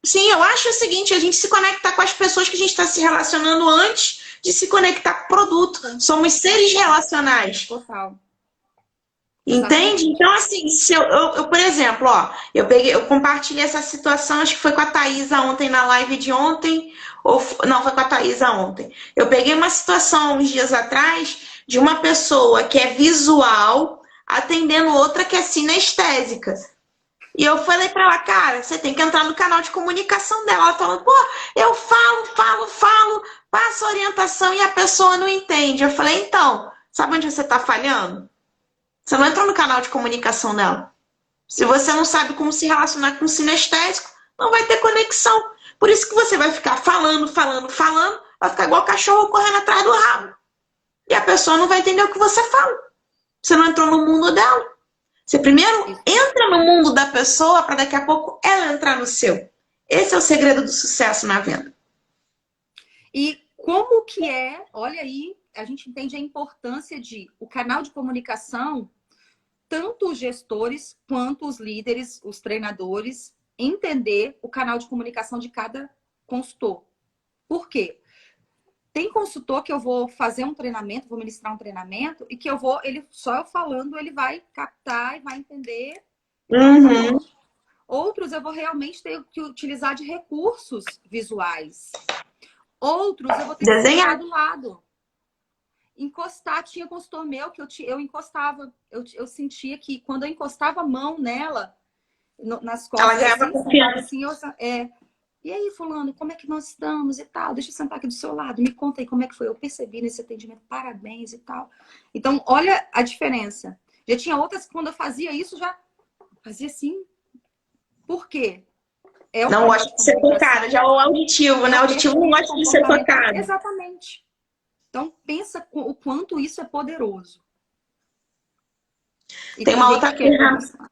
[SPEAKER 1] Sim, eu acho o seguinte, a gente se conecta com as pessoas que a gente está se relacionando antes de se conectar com o produto. Somos seres relacionais.
[SPEAKER 2] Total.
[SPEAKER 1] Entende? Então, assim, se eu, por exemplo, ó, eu compartilhei essa situação, acho que foi com a Thaisa ontem, na live de ontem, não, foi com a Thaisa ontem. Eu peguei uma situação uns dias atrás de uma pessoa que é visual atendendo outra que é sinestésica. E eu falei pra ela, cara, você tem que entrar no canal de comunicação dela. Ela falando, pô, eu falo, passo orientação e a pessoa não entende. Eu falei, então, sabe onde você tá falhando? Você não entrou no canal de comunicação dela. Se você não sabe como se relacionar com o sinestésico, não vai ter conexão. Por isso que você vai ficar falando, vai ficar igual cachorro correndo atrás do rabo. E a pessoa não vai entender o que você fala. Você não entrou no mundo dela. Você primeiro entra no mundo da pessoa para daqui a pouco ela entrar no seu. Esse é o segredo do sucesso na venda.
[SPEAKER 2] E como que olha aí, a gente entende a importância de o canal de comunicação, tanto os gestores quanto os líderes, os treinadores, entender o canal de comunicação de cada consultor. Por quê? Tem consultor que eu vou fazer um treinamento, vou ministrar um treinamento, e que só eu falando, ele vai captar e vai entender.
[SPEAKER 1] Uhum.
[SPEAKER 2] Outros eu vou realmente ter que utilizar de recursos visuais. Outros eu vou ter que
[SPEAKER 1] desenhar
[SPEAKER 2] do lado. Encostar, tinha consultor meu que eu encostava. Eu sentia que quando eu encostava a mão nela, nas costas,
[SPEAKER 1] ela ganhava confiança.
[SPEAKER 2] Assim, e aí, fulano, como é que nós estamos e tal? Deixa eu sentar aqui do seu lado, me conta aí como é que foi. Eu percebi nesse atendimento, parabéns e tal. Então, olha a diferença. Já tinha outras que quando eu fazia isso, já fazia assim. Por quê?
[SPEAKER 1] Não gosta de ser tocada, já é o auditivo, né? O auditivo não gosta de ser tocado.
[SPEAKER 2] Exatamente. Então, pensa o quanto isso é poderoso. E
[SPEAKER 1] tem uma outra ferramenta.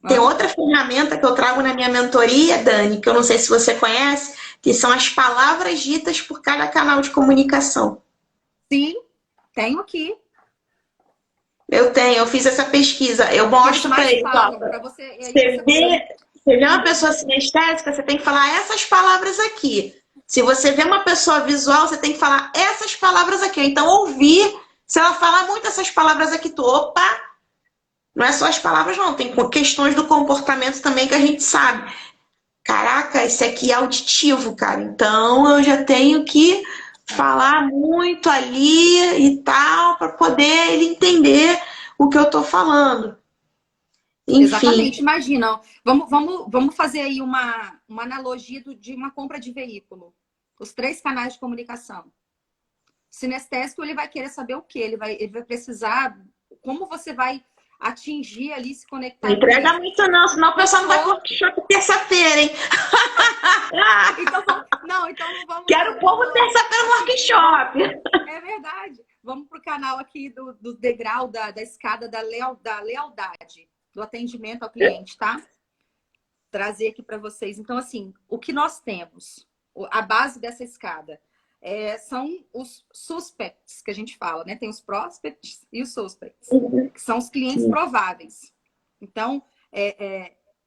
[SPEAKER 1] Tem outra ferramenta que eu trago na minha mentoria, Dani, que eu não sei se você conhece, que são as palavras ditas por cada canal de comunicação.
[SPEAKER 2] Sim, tenho aqui.
[SPEAKER 1] Eu fiz essa pesquisa. Eu mostro para ele.
[SPEAKER 2] Você vê
[SPEAKER 1] Você vê uma pessoa sinestésica, você tem que falar essas palavras aqui. Se você vê uma pessoa visual, você tem que falar essas palavras aqui. Então, ouvir, se ela falar muito essas palavras aqui, tu, opa, não é só as palavras, não. Tem questões do comportamento também que a gente sabe. Caraca, esse aqui é auditivo, cara. Então, eu já tenho que falar muito ali e tal, para poder ele entender o que eu tô falando. Enfim.
[SPEAKER 2] Exatamente. Imagina, ó, vamos fazer aí uma analogia de uma compra de veículo. Os 3 canais de comunicação. Sinestésico, ele vai querer saber o quê? Ele vai precisar, como você vai atingir ali, se conectar.
[SPEAKER 1] Não entrega muito não, senão o pessoal não vai pro workshop terça-feira, hein?
[SPEAKER 2] Então, então não vamos...
[SPEAKER 1] Quero o povo terça-feira no workshop.
[SPEAKER 2] É verdade. Vamos pro canal aqui do degrau, da escada da lealdade, do atendimento ao cliente, tá? Trazer aqui para vocês. Então, assim, o que nós temos, a base dessa escada, são os suspects, que a gente fala, né? Tem os prospects e os suspects, que são os clientes prováveis. Então,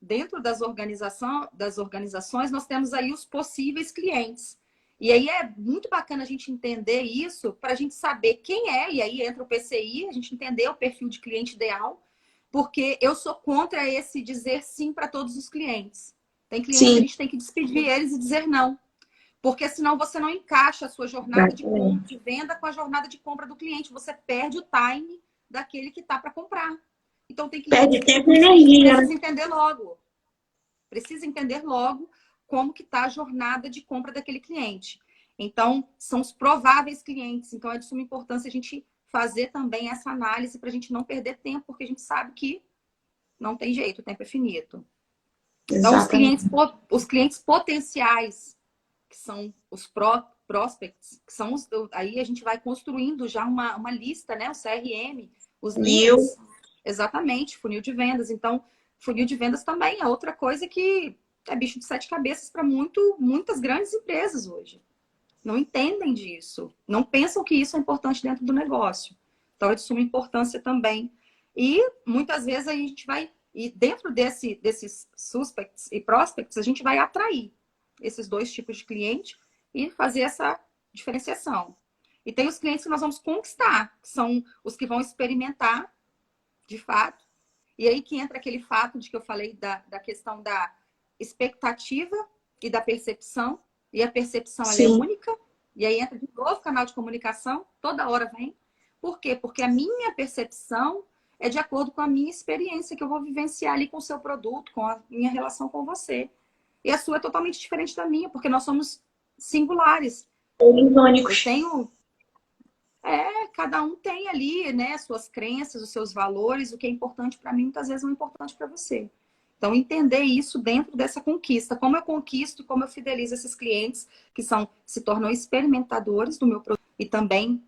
[SPEAKER 2] dentro das organizações, nós temos aí os possíveis clientes. E aí é muito bacana a gente entender isso para a gente saber quem é, e aí entra o PCI, a gente entender o perfil de cliente ideal, porque eu sou contra esse dizer sim para todos os clientes. Tem clientes que a gente tem que despedir eles e dizer não. Porque senão você não encaixa a sua jornada de compra, de venda com a jornada de compra do cliente. Você perde o time daquele que está para comprar. Então tem clientes que precisa entender logo. Precisa entender logo como que está a jornada de compra daquele cliente. Então, são os prováveis clientes. Então, é de suma importância a gente fazer também essa análise para a gente não perder tempo, porque a gente sabe que não tem jeito, o tempo é finito. Então, os clientes potenciais, que são os prospects, que são aí a gente vai construindo já uma lista, né? O CRM, os leads. Exatamente, funil de vendas. Então, funil de vendas também é outra coisa que é bicho de 7 cabeças para muitas grandes empresas hoje. Não entendem disso. Não pensam que isso é importante dentro do negócio. Então, é de suma importância também. E muitas vezes a gente vai... E dentro desses suspects e prospects, a gente vai atrair esses 2 tipos de cliente e fazer essa diferenciação. E tem os clientes que nós vamos conquistar, que são os que vão experimentar, de fato. E aí que entra aquele fato de que eu falei da questão da expectativa e da percepção. E a percepção ela é única. E aí entra de novo o canal de comunicação, toda hora vem. Por quê? Porque a minha percepção é de acordo com a minha experiência que eu vou vivenciar ali com o seu produto, com a minha relação com você. E a sua é totalmente diferente da minha, porque nós somos singulares.
[SPEAKER 1] Únicos.
[SPEAKER 2] Cada um tem ali, né, suas crenças, os seus valores, o que é importante para mim, muitas vezes não é importante para você. Então, entender isso dentro dessa conquista, como eu conquisto e como eu fidelizo esses clientes que se tornam experimentadores do meu produto e também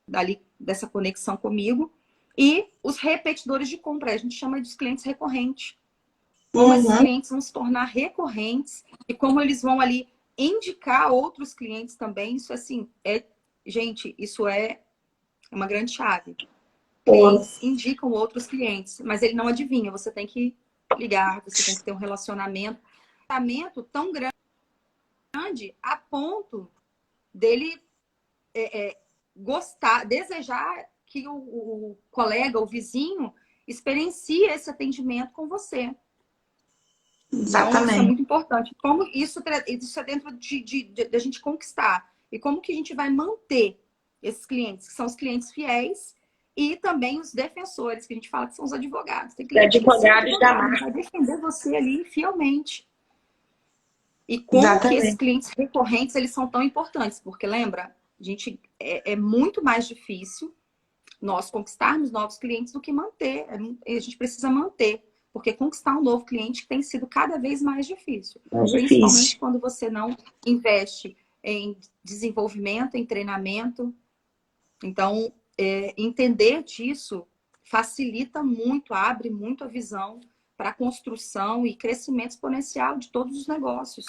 [SPEAKER 2] dali dessa conexão comigo. E os repetidores de compra, a gente chama de clientes recorrentes. Como esses clientes vão se tornar recorrentes e como eles vão ali indicar outros clientes também. Isso, assim, gente, isso é uma grande chave. Eles indicam outros clientes, mas ele não adivinha. Você tem que ligar, você tem que ter um relacionamento tão grande a ponto dele gostar, desejar que o colega, o vizinho, experiencie esse atendimento com você.
[SPEAKER 1] Exatamente.
[SPEAKER 2] Então, isso é muito importante. Como isso é dentro de a gente conquistar. E como que a gente vai manter esses clientes, que são os clientes fiéis, e também os defensores, que a gente fala que são os advogados. Tem cliente
[SPEAKER 1] advogados da marca.
[SPEAKER 2] Vai defender você ali fielmente. E como que esses clientes recorrentes, eles são tão importantes? Porque, lembra, a gente é muito mais difícil nós conquistarmos novos clientes do que manter. A gente precisa manter. Porque conquistar um novo cliente tem sido cada vez mais difícil. Principalmente quando você não investe em desenvolvimento, em treinamento. Então, entender disso facilita muito, abre muito a visão para a construção e crescimento exponencial de todos os negócios.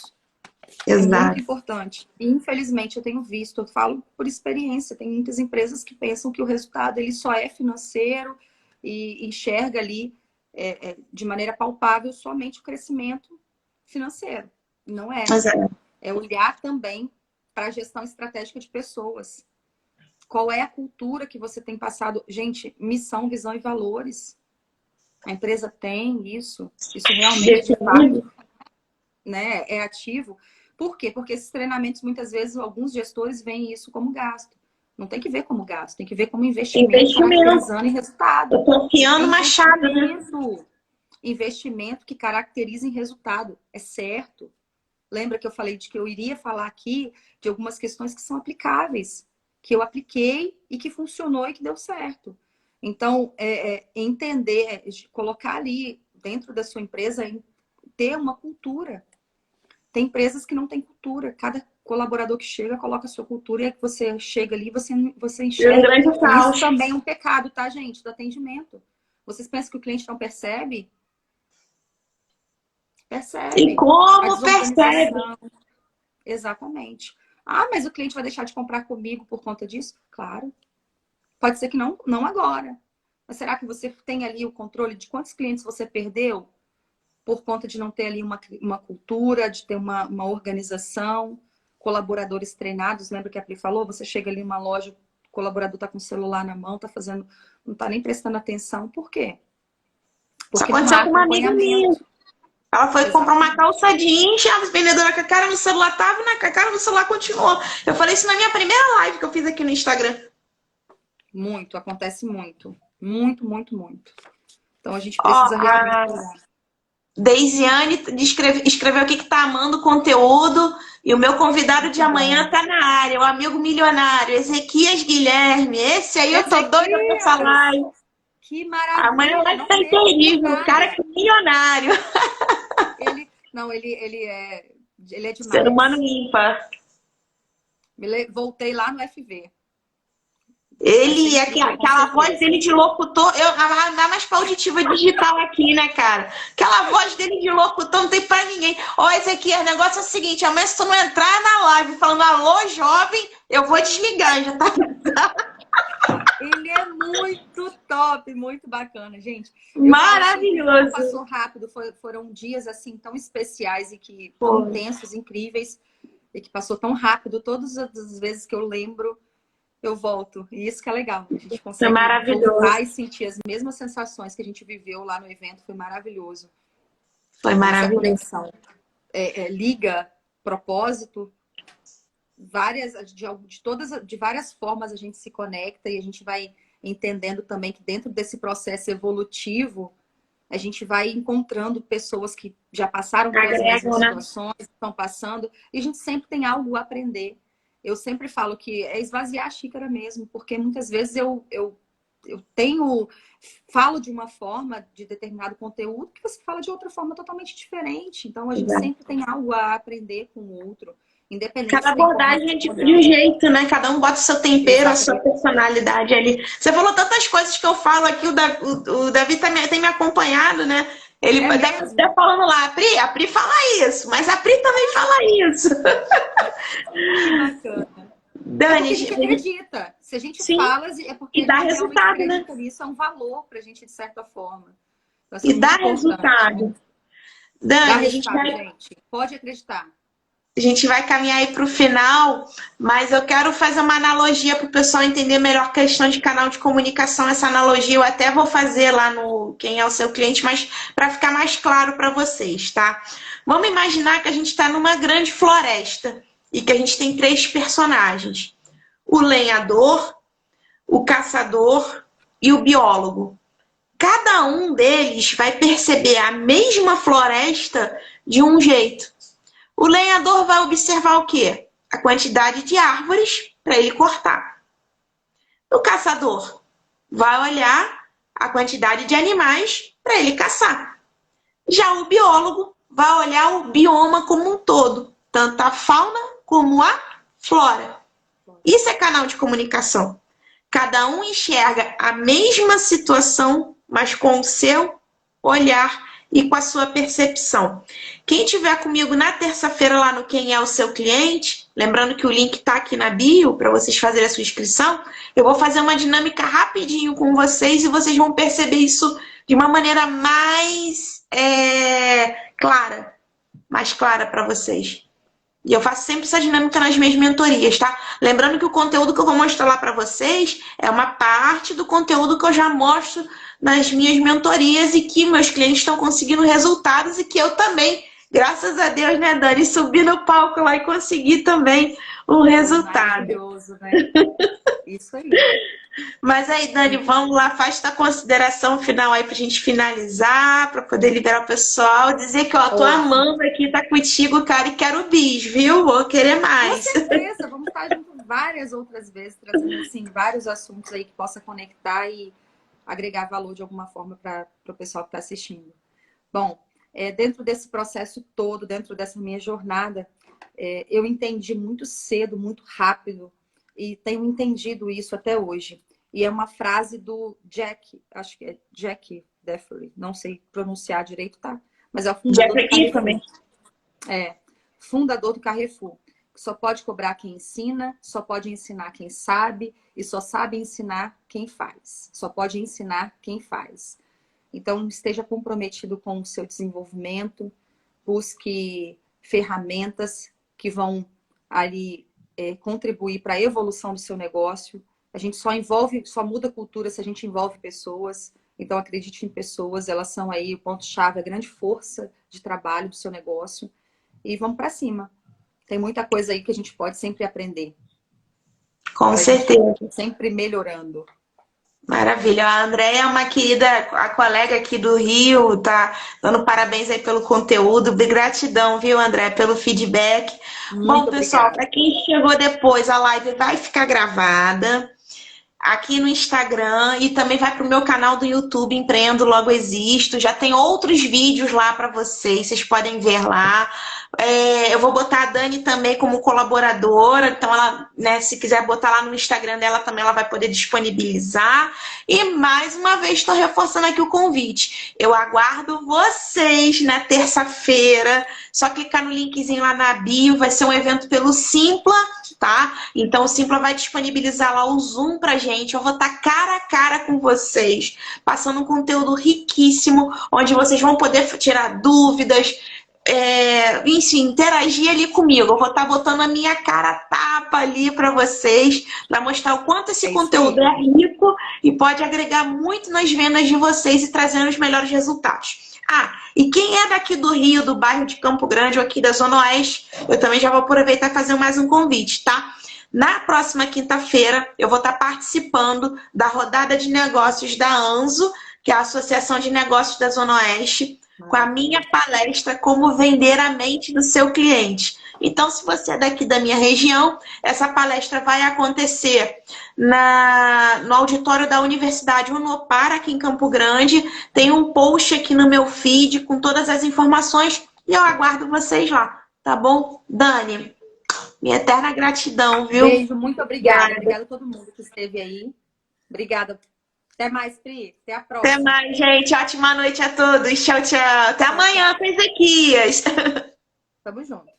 [SPEAKER 1] Exato.
[SPEAKER 2] É muito importante. E, infelizmente, eu tenho visto, eu falo por experiência, tem muitas empresas que pensam que o resultado ele só é financeiro e enxerga ali de maneira palpável somente o crescimento financeiro. Não é. É olhar também para a gestão estratégica de pessoas. Qual é a cultura que você tem passado? Gente, missão, visão e valores. A empresa tem isso. Isso realmente, de fato, né, é ativo. Por quê? Porque esses treinamentos, muitas vezes, alguns gestores veem isso como gasto. Não tem que ver como gasto, tem que ver como investimento. Caracterizando em resultado.
[SPEAKER 1] Eu tô afiando machado, né?
[SPEAKER 2] Investimento que caracteriza em resultado. É certo. Lembra que eu falei de que eu iria falar aqui de algumas questões que são aplicáveis, que eu apliquei e que funcionou e que deu certo. Então, entender, colocar ali dentro da sua empresa, ter uma cultura. Tem empresas que não têm cultura. Cada colaborador que chega coloca a sua cultura e aí que você chega ali, você enxerga. Isso também é um pecado, tá, gente? Do atendimento. Vocês pensam que o cliente não percebe? Percebe.
[SPEAKER 1] E como percebe?
[SPEAKER 2] Exatamente. Ah, mas o cliente vai deixar de comprar comigo por conta disso? Claro. Pode ser que não agora. Mas será que você tem ali o controle de quantos clientes você perdeu por conta de não ter ali uma cultura, de ter uma organização, colaboradores treinados? Lembra que a Pri falou? Você chega ali numa loja, o colaborador está com o celular na mão, não está nem prestando atenção. Por quê?
[SPEAKER 1] Porque isso aconteceu com uma amiga minha. Ela foi comprar uma calça jeans, a vendedora com a cara no celular tava e com a cara no celular continuou. Eu falei isso na minha primeira live que eu fiz aqui no Instagram.
[SPEAKER 2] Muito, acontece muito. Muito, muito, muito. Então a gente precisa realmente...
[SPEAKER 1] Deisiane escreveu aqui que tá amando o conteúdo e o meu convidado de amanhã tá na área, o amigo milionário, Ezequias Guilherme. Esse aí eu tô doida pra falar.
[SPEAKER 2] Que maravilha!
[SPEAKER 1] Amanhã vai ser terrível, o cara que é milionário.
[SPEAKER 2] Ele é demais.
[SPEAKER 1] Ser humano ímpar.
[SPEAKER 2] Voltei lá no FV.
[SPEAKER 1] Ele, aquela voz dele de locutor, dá mais pra auditiva digital aqui, né, cara? Aquela voz dele de locutor não tem pra ninguém. Ó, Ezequiel, o negócio é o seguinte, amanhã se tu não entrar na live falando alô, jovem, eu vou desligar, já tá?
[SPEAKER 2] Ele é muito top, muito bacana, gente.
[SPEAKER 1] Maravilhoso.
[SPEAKER 2] Passou rápido, foram dias assim tão especiais e que tão intensos, incríveis, e que passou tão rápido. Todas as vezes que eu lembro, eu volto. E isso que é legal. A gente consegue voltar e sentir as mesmas sensações que a gente viveu lá no evento. Foi maravilhoso.
[SPEAKER 1] Foi maravilhoso.
[SPEAKER 2] Essa conexão liga propósito. De várias formas a gente se conecta e a gente vai entendendo também que dentro desse processo evolutivo a gente vai encontrando pessoas que já passaram pelas mesmas situações, estão passando, e a gente sempre tem algo a aprender. Eu sempre falo que é esvaziar a xícara mesmo, porque muitas vezes eu falo de uma forma de determinado conteúdo que você fala de outra forma totalmente diferente. Então a gente sempre tem algo a aprender com o outro.
[SPEAKER 1] Cada abordagem é de um jeito, né? Cada um bota o seu tempero, a sua personalidade ali. Você falou tantas coisas que eu falo aqui, o Davi tem me acompanhado, né? Ele deve estar falando lá, a Pri fala isso, mas a Pri também fala isso.
[SPEAKER 2] Que bacana.
[SPEAKER 1] Dani,
[SPEAKER 2] a gente acredita. Se a gente fala, é porque
[SPEAKER 1] e dá resultado, né?
[SPEAKER 2] Isso é um valor pra gente, de certa forma. Então,
[SPEAKER 1] e dá resultado.
[SPEAKER 2] Né?
[SPEAKER 1] Dani,
[SPEAKER 2] gente. Pode acreditar.
[SPEAKER 1] A gente vai caminhar aí para o final, mas eu quero fazer uma analogia para o pessoal entender melhor a questão de canal de comunicação. Essa analogia eu até vou fazer lá no Quem é o Seu Cliente, mas para ficar mais claro para vocês, tá? Vamos imaginar que a gente está numa grande floresta e que a gente tem 3 personagens. O lenhador, o caçador e o biólogo. Cada um deles vai perceber a mesma floresta de um jeito. O lenhador vai observar o quê? A quantidade de árvores para ele cortar. O caçador vai olhar a quantidade de animais para ele caçar. Já o biólogo vai olhar o bioma como um todo, tanto a fauna como a flora. Isso é canal de comunicação. Cada um enxerga a mesma situação, mas com o seu olhar e com a sua percepção. Quem tiver comigo na terça-feira lá no Quem é o Seu Cliente, lembrando que o link está aqui na bio para vocês fazerem a sua inscrição, eu vou fazer uma dinâmica rapidinho com vocês e vocês vão perceber isso de uma maneira mais clara, mais clara para vocês. E eu faço sempre essa dinâmica nas minhas mentorias, tá? Lembrando que o conteúdo que eu vou mostrar lá para vocês é uma parte do conteúdo que eu já mostro nas minhas mentorias e que meus clientes estão conseguindo resultados e que eu também, graças a Deus, né, Dani, subi no palco lá e consegui também o resultado.
[SPEAKER 2] Maravilhoso, né? Isso aí.
[SPEAKER 1] Mas aí, Dani, vamos lá, faz a consideração final aí pra gente finalizar, pra poder liberar o pessoal, dizer que, ó, tô amando aqui, tá contigo, cara, e quero bis, viu? Vou querer mais.
[SPEAKER 2] Com certeza, vamos estar juntos várias outras vezes, trazendo, assim, vários assuntos aí que possa conectar e agregar valor de alguma forma para o pessoal que está assistindo. Bom, dentro desse processo todo, dentro dessa minha jornada, eu entendi muito cedo, muito rápido, e tenho entendido isso até hoje. E é uma frase do Jack, acho que é Jack Deffery, não sei pronunciar direito, tá? Mas é o fundador do Carrefour. Também. Fundador do Carrefour. Só pode cobrar quem ensina, só pode ensinar quem sabe e só sabe ensinar quem faz. Só pode ensinar quem faz. Então, esteja comprometido com o seu desenvolvimento, busque ferramentas que vão ali contribuir para a evolução do seu negócio. A gente só muda cultura se a gente envolve pessoas. Então, acredite em pessoas, elas são aí o ponto-chave, a grande força de trabalho do seu negócio. E vamos para cima. Tem muita coisa aí que a gente pode sempre aprender.
[SPEAKER 1] Com certeza.
[SPEAKER 2] Sempre melhorando.
[SPEAKER 1] Maravilha. A Andréia é uma querida, a colega aqui do Rio, tá dando parabéns aí pelo conteúdo. Gratidão, viu, André, pelo feedback. Bom, pessoal, para quem chegou depois, a live vai ficar gravada aqui no Instagram e também vai para o meu canal do YouTube, Empreendo Logo Existo. Já tem outros vídeos lá para vocês podem ver lá. Eu vou botar a Dani também como colaboradora, então ela, né, se quiser botar lá no Instagram dela também, ela vai poder disponibilizar. E mais uma vez estou reforçando aqui o convite. Eu aguardo vocês na terça-feira. Só clicar no linkzinho lá na bio, vai ser um evento pelo Simpla, tá? Então o Simpla vai disponibilizar lá o Zoom pra gente. Eu vou estar cara a cara com vocês, passando um conteúdo riquíssimo, onde vocês vão poder tirar dúvidas, enfim, interagir ali comigo. Eu vou estar botando a minha cara a tapa ali para vocês, para mostrar o quanto esse conteúdo é rico e pode agregar muito nas vendas de vocês e trazendo os melhores resultados. E quem é daqui do Rio, do bairro de Campo Grande ou aqui da Zona Oeste, eu também já vou aproveitar e fazer mais um convite, tá? Na próxima quinta-feira, eu vou estar participando da rodada de negócios da ANZO, que é a Associação de Negócios da Zona Oeste, com a minha palestra Como Vender a Mente do Seu Cliente. Então, se você é daqui da minha região, essa palestra vai acontecer no auditório da Universidade Unopar, aqui em Campo Grande. Tem um post aqui no meu feed com todas as informações e eu aguardo vocês lá, tá bom? Dani, minha eterna gratidão, viu?
[SPEAKER 2] Beijo, muito obrigada. Obrigada a todo mundo que esteve aí. Obrigada. Até mais, Pri. Até a próxima.
[SPEAKER 1] Até mais, gente. Ótima noite a todos. Tchau, tchau. Até amanhã, Ezequias.
[SPEAKER 2] Tamo junto.